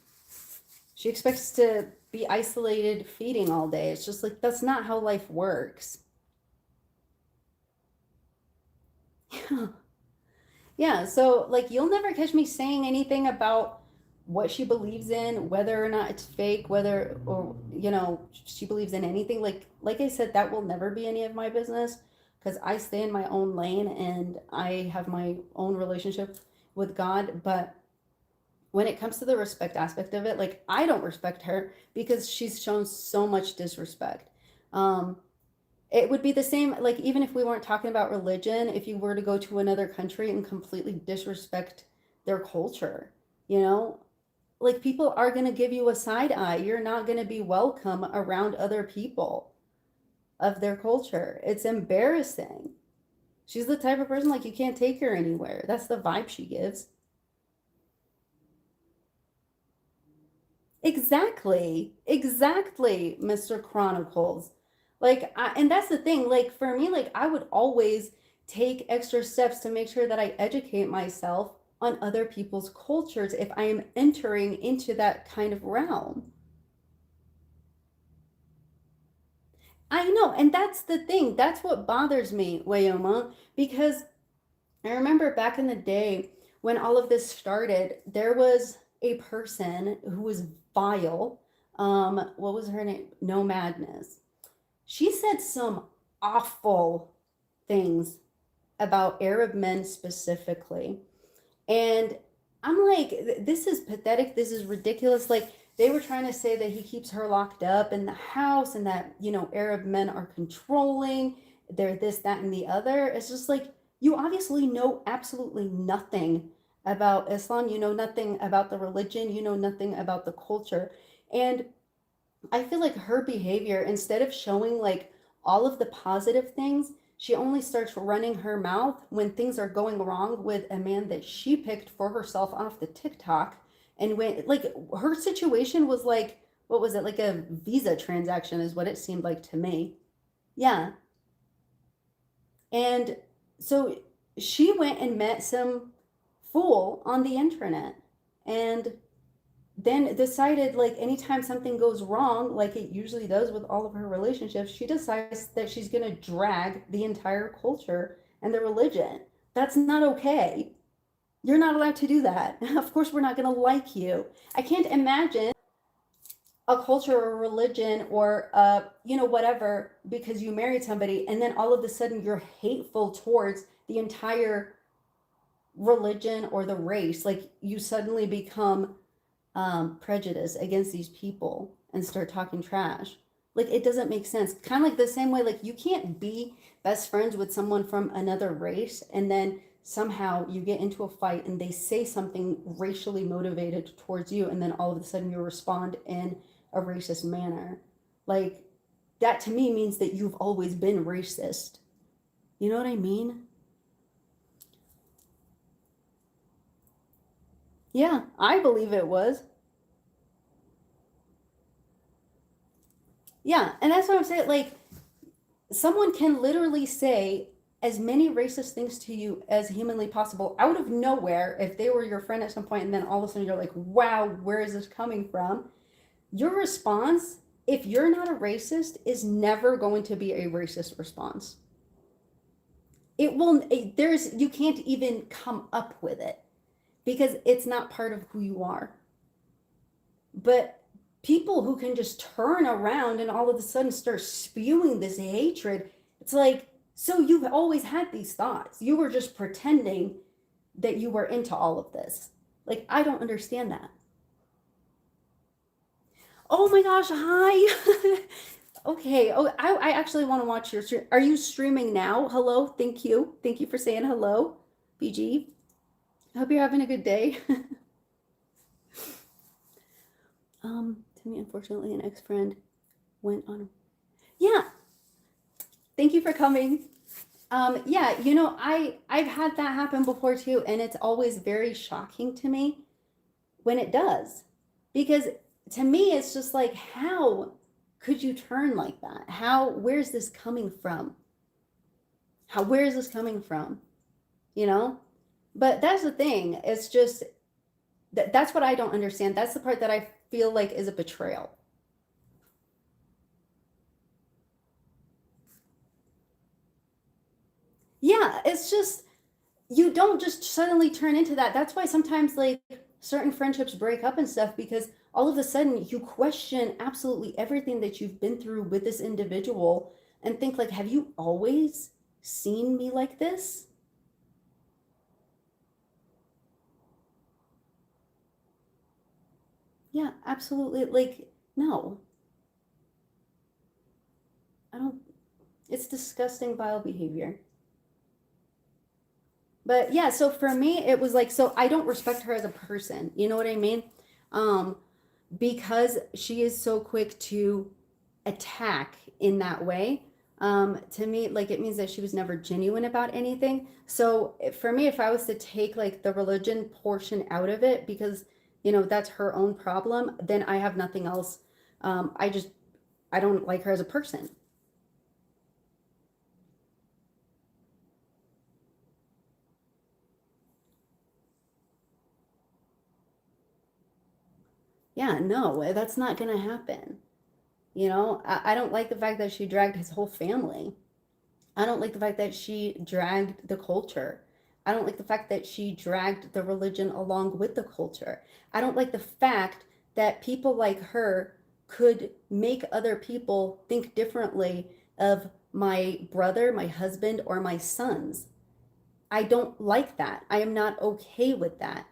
she expects to be isolated feeding all day. It's just like, that's not how life works. Yeah, so like you'll never catch me saying anything about what she believes in, whether or not it's fake, whether or she believes in anything. Like I said, that will never be any of my business because I stay in my own lane and I have my own relationship with God. But when it comes to the respect aspect of it, like I don't respect her because she's shown so much disrespect. Um, it would be the same, like, even if we weren't talking about religion, if you were to go to another country and completely disrespect their culture, you know, like people are going to give you a side eye. You're not going to be welcome around other people of their culture. It's embarrassing. She's the type of person like you can't take her anywhere. That's the vibe she gives. Exactly. Exactly, Mr. Chronicles. And that's the thing, like for me, like I would always take extra steps to make sure that I educate myself on other people's cultures if I am entering into that kind of realm. I know, and that's the thing. That's what bothers me, Wayoma, because I remember back in the day when all of this started, there was a person who was vile. What was her name? No Madness. She said some awful things about Arab men specifically. And I'm like, this is pathetic. This is ridiculous. Like, they were trying to say that he keeps her locked up in the house and that, Arab men are controlling. They're this, that, and the other. It's just like, you obviously know absolutely nothing about Islam. You know nothing about the religion. You know nothing about the culture. And I feel like her behavior, instead of showing like all of the positive things, she only starts running her mouth when things are going wrong with a man that she picked for herself off the TikTok. And when, like, her situation was like, what was it? Like a visa transaction, is what it seemed like to me. Yeah. And so she went and met some fool on the internet. And then decided like anytime something goes wrong, like it usually does with all of her relationships, she decides that she's going to drag the entire culture and the religion. That's not okay. You're not allowed to do that. Of course, we're not going to like you. I can't imagine a culture or a religion or whatever, because you married somebody and then all of a sudden you're hateful towards the entire religion or the race. Like you suddenly become prejudice against these people and start talking trash. Like it doesn't make sense. Kind of like the same way, like you can't be best friends with someone from another race and then somehow you get into a fight and they say something racially motivated towards you and then all of a sudden you respond in a racist manner. Like that to me means that you've always been racist. You know what I mean? Yeah, I believe it was. Yeah, and that's what I'm saying. Like, someone can literally say as many racist things to you as humanly possible out of nowhere if they were your friend at some point, and then all of a sudden you're like, wow, where is this coming from? Your response, if you're not a racist, is never going to be a racist response. It will, you can't even come up with it because it's not part of who you are. But people who can just turn around and all of a sudden start spewing this hatred, it's like, so you've always had these thoughts. You were just pretending that you were into all of this. Like, I don't understand that. Oh my gosh, hi. Okay. Oh, I actually want to watch your stream. Are you streaming now? Hello. Thank you. Thank you for saying hello, BG. I hope you're having a good day. To me, unfortunately, an ex-friend went on. Yeah. Thank you for coming. Yeah, I've had that happen before too, and it's always very shocking to me when it does. Because to me, it's just like, how could you turn like that? Where's this coming from? Where is this coming from? You know? But that's the thing. It's just that's what I don't understand. That's the part that I feel like is a betrayal. Yeah, it's just, you don't just suddenly turn into that. That's why sometimes like certain friendships break up and stuff, because all of a sudden you question absolutely everything that you've been through with this individual and think like, have you always seen me like this? Yeah, absolutely. Like, no, I don't, it's disgusting, vile behavior. But yeah, so for me, it was like, so I don't respect her as a person. You know what I mean? Um, because she is so quick to attack in that way. To me, like, it means that she was never genuine about anything. So for me, if I was to take like the religion portion out of it, because that's her own problem, then I have nothing else. I don't like her as a person. Yeah, no, that's not gonna happen. I don't like the fact that she dragged his whole family. I don't like the fact that she dragged the culture. I don't like the fact that she dragged the religion along with the culture. I don't like the fact that people like her could make other people think differently of my brother, my husband, or my sons. I don't like that. I am not okay with that.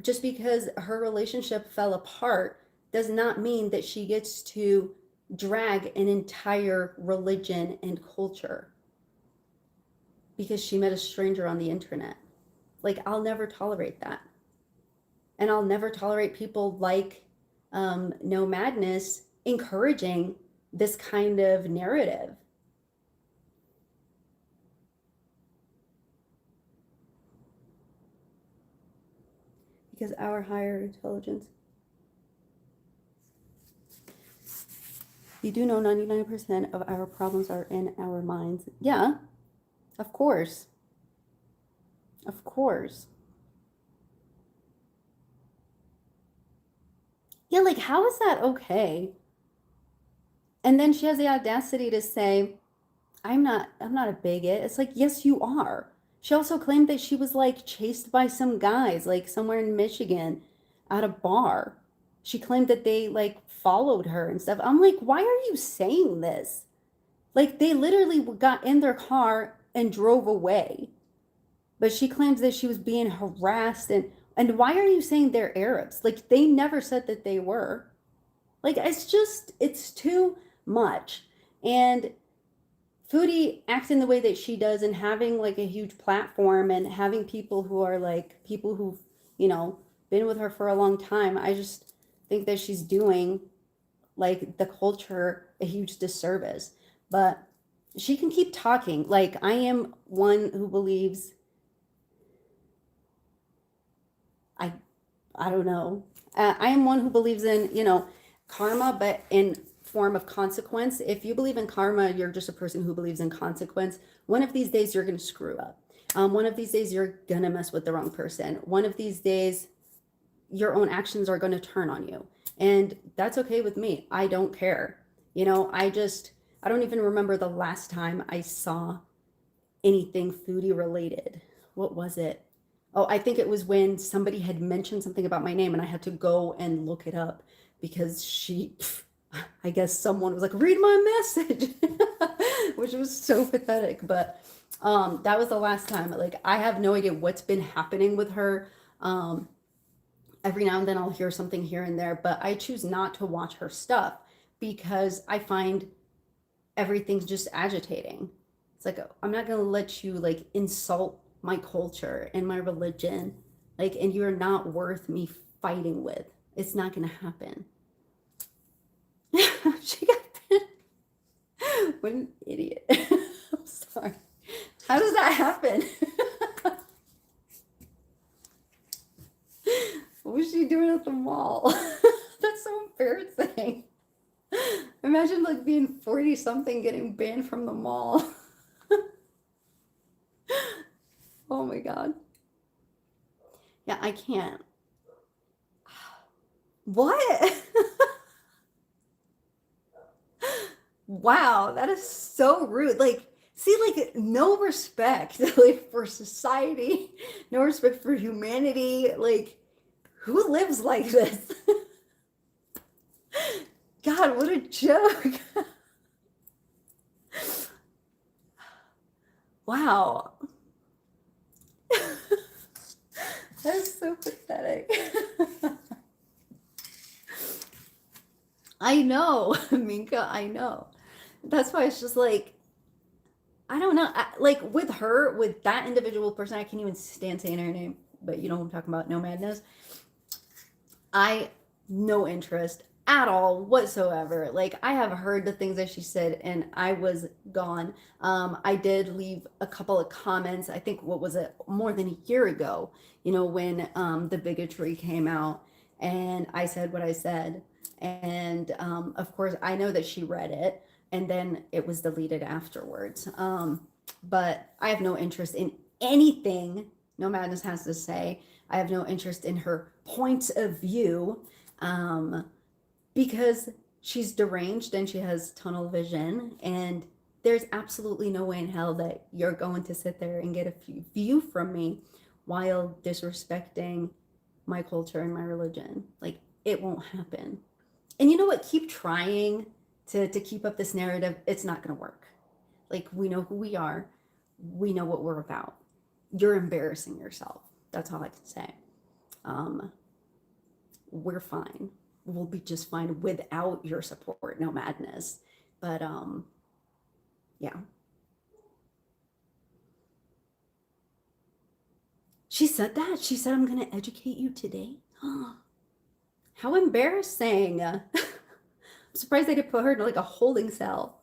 Just because her relationship fell apart does not mean that she gets to drag an entire religion and culture because she met a stranger on the internet. Like, I'll never tolerate that. And I'll never tolerate people like No Madness encouraging this kind of narrative, because our higher intelligence. You do know 99% of our problems are in our minds. Yeah, of course. Of course. Yeah, like, how is that okay? And then she has the audacity to say, I'm not a bigot. It's like, yes, you are. She also claimed that she was like chased by some guys, like somewhere in Michigan at a bar. She claimed that they like followed her and stuff. I'm like, why are you saying this? Like, they literally got in their car and drove away. But she claims that she was being harassed, and why are you saying they're Arabs? Like, they never said that they were. Like, it's too much. And Foodie acting the way that she does and having like a huge platform and having people who are like people who've, you know, been with her for a long time, I just think that she's doing like the culture a huge disservice. But she can keep talking. Like, I am one who believes, I I don't know. I am one who believes in, karma, but in form of consequence. If you believe in karma, you're just a person who believes in consequence. One of these days, you're going to screw up. One of these days, you're going to mess with the wrong person. One of these days, your own actions are going to turn on you. And that's okay with me. I don't care. I don't even remember the last time I saw anything foodie related. What was it? Oh, I think it was when somebody had mentioned something about my name and I had to go and look it up because I guess someone was like, read my message, which was so pathetic. But that was the last time. Like, I have no idea what's been happening with her. Um, every now and then I'll hear something here and there, but I choose not to watch her stuff because I find everything's just agitating. It's like, I'm not gonna let you like insult my culture and my religion. Like, and you're not worth me fighting with. It's not gonna happen. She got bit. What an idiot. I'm sorry. How does that happen? What was she doing at the mall? That's so embarrassing. Imagine like being 40 something getting banned from the mall. Oh my God. Yeah, I can't. What? Wow, that is so rude. Like, see, like, no respect, like, for society, no respect for humanity. Like, who lives like this? God, what a joke. Wow. That is so pathetic. I know, Minka, I know. That's why it's just like, I don't know. Like with her, with that individual person, I can't even stand saying her name, but you know what I'm talking about, No Madness. I no interest at all whatsoever. Like I have heard the things that she said and I was gone. I did leave a couple of comments. I think what was it more than a year ago, you know, when the bigotry came out and I said what I said. And of course I know that she read it and then it was deleted afterwards. But I have no interest in anything No Madness has to say. I have no interest in her points of view um, because she's deranged and she has tunnel vision. And there's absolutely no way in hell that you're going to sit there and get a view from me while disrespecting my culture and my religion. Like, it won't happen. And you know what? Keep trying to keep up this narrative. It's not going to work. Like, we know who we are, we know what we're about. You're embarrassing yourself. That's all I can say. Um, we're fine. We'll be just fine without your support. No Madness. But yeah. She said that. She said, I'm going to educate you today. How embarrassing. I'm surprised they didn't put her in like a holding cell.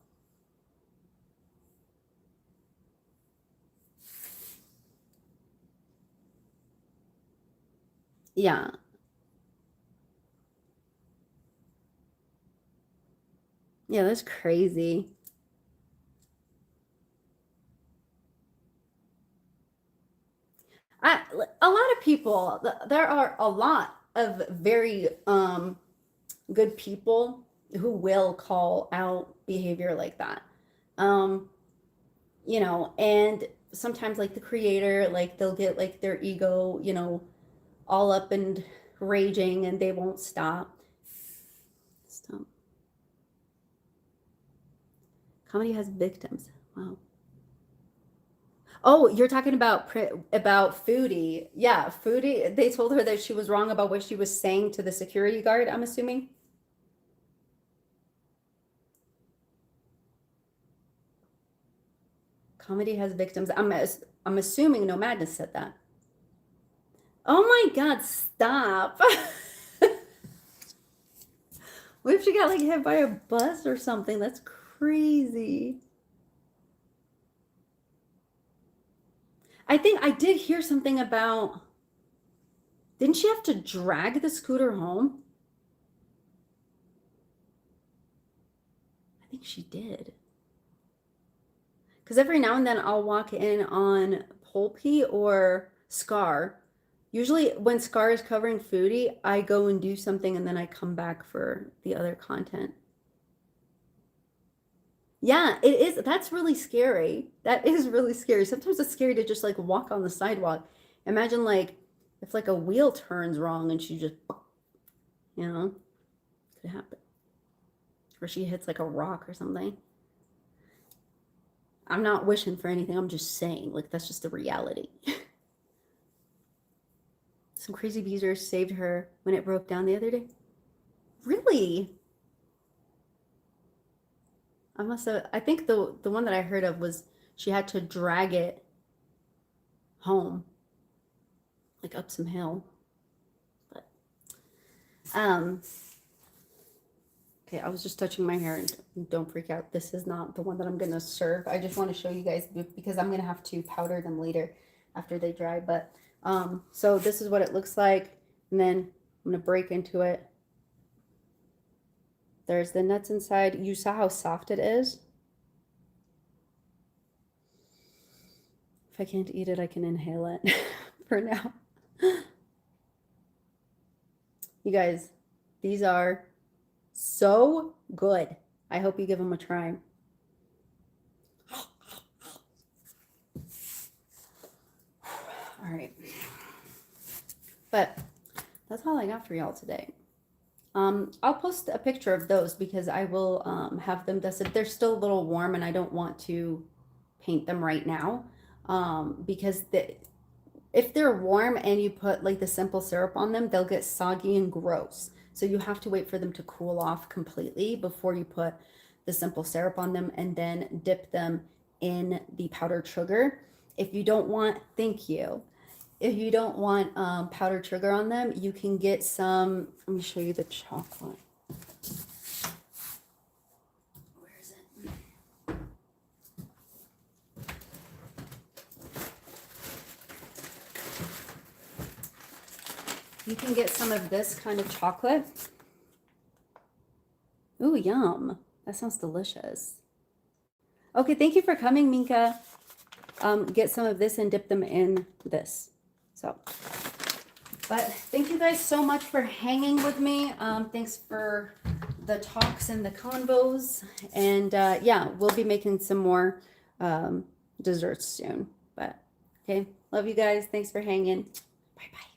Yeah. Yeah, that's crazy. I, a lot of people, there are a lot of very good people who will call out behavior like that. Um, you know, and sometimes like the creator, like they'll get like their ego, you know, all up and raging and they won't stop. Stop. Comedy has victims. Wow. Oh, you're talking about Foodie. Yeah, Foodie. They told her that she was wrong about what she was saying to the security guard, I'm assuming. Comedy has victims. I'm assuming No Madness said that. Oh my God, stop. What if she got like hit by a bus or something? That's crazy. I think I did hear something about, didn't she have to drag the scooter home? I think she did. Because every now and then I'll walk in on Polpy or Scar. Usually when Scar is covering Foodie, I go and do something and then I come back for the other content. Yeah, it is. That's really scary. That is really scary. Sometimes it's scary to just like walk on the sidewalk. Imagine like if like a wheel turns wrong and she just, you know, could happen. Or she hits like a rock or something. I'm not wishing for anything. I'm just saying, like, that's just the reality. Some crazy beezer saved her when it broke down the other day. Really? I must have, I think the one that I heard of was she had to drag it home, like up some hill. But um okay, I was just touching my hair and don't freak out. This is not the one that I'm gonna serve. I just want to show you guys because I'm gonna have to powder them later after they dry. But so this is what it looks like, and then I'm gonna break into it. There's the nuts inside. You saw how soft it is. If I can't eat it, I can inhale it for now. You guys, these are so good. I hope you give them a try. All right. But that's all I got for y'all today. I'll post a picture of those because I will have them dusted. They're still a little warm and I don't want to paint them right now because if they're warm and you put like the simple syrup on them, they'll get soggy and gross. So you have to wait for them to cool off completely before you put the simple syrup on them and then dip them in the powdered sugar. If you don't want, thank you. If you don't want powdered sugar on them, you can get some, let me show you the chocolate. Where is it? You can get some of this kind of chocolate. Ooh, yum. That sounds delicious. Okay, thank you for coming, Minka. Get some of this and dip them in this. So, but thank you guys so much for hanging with me. Thanks for the talks and the convos. And yeah, we'll be making some more desserts soon. But okay, love you guys. Thanks for hanging. Bye-bye.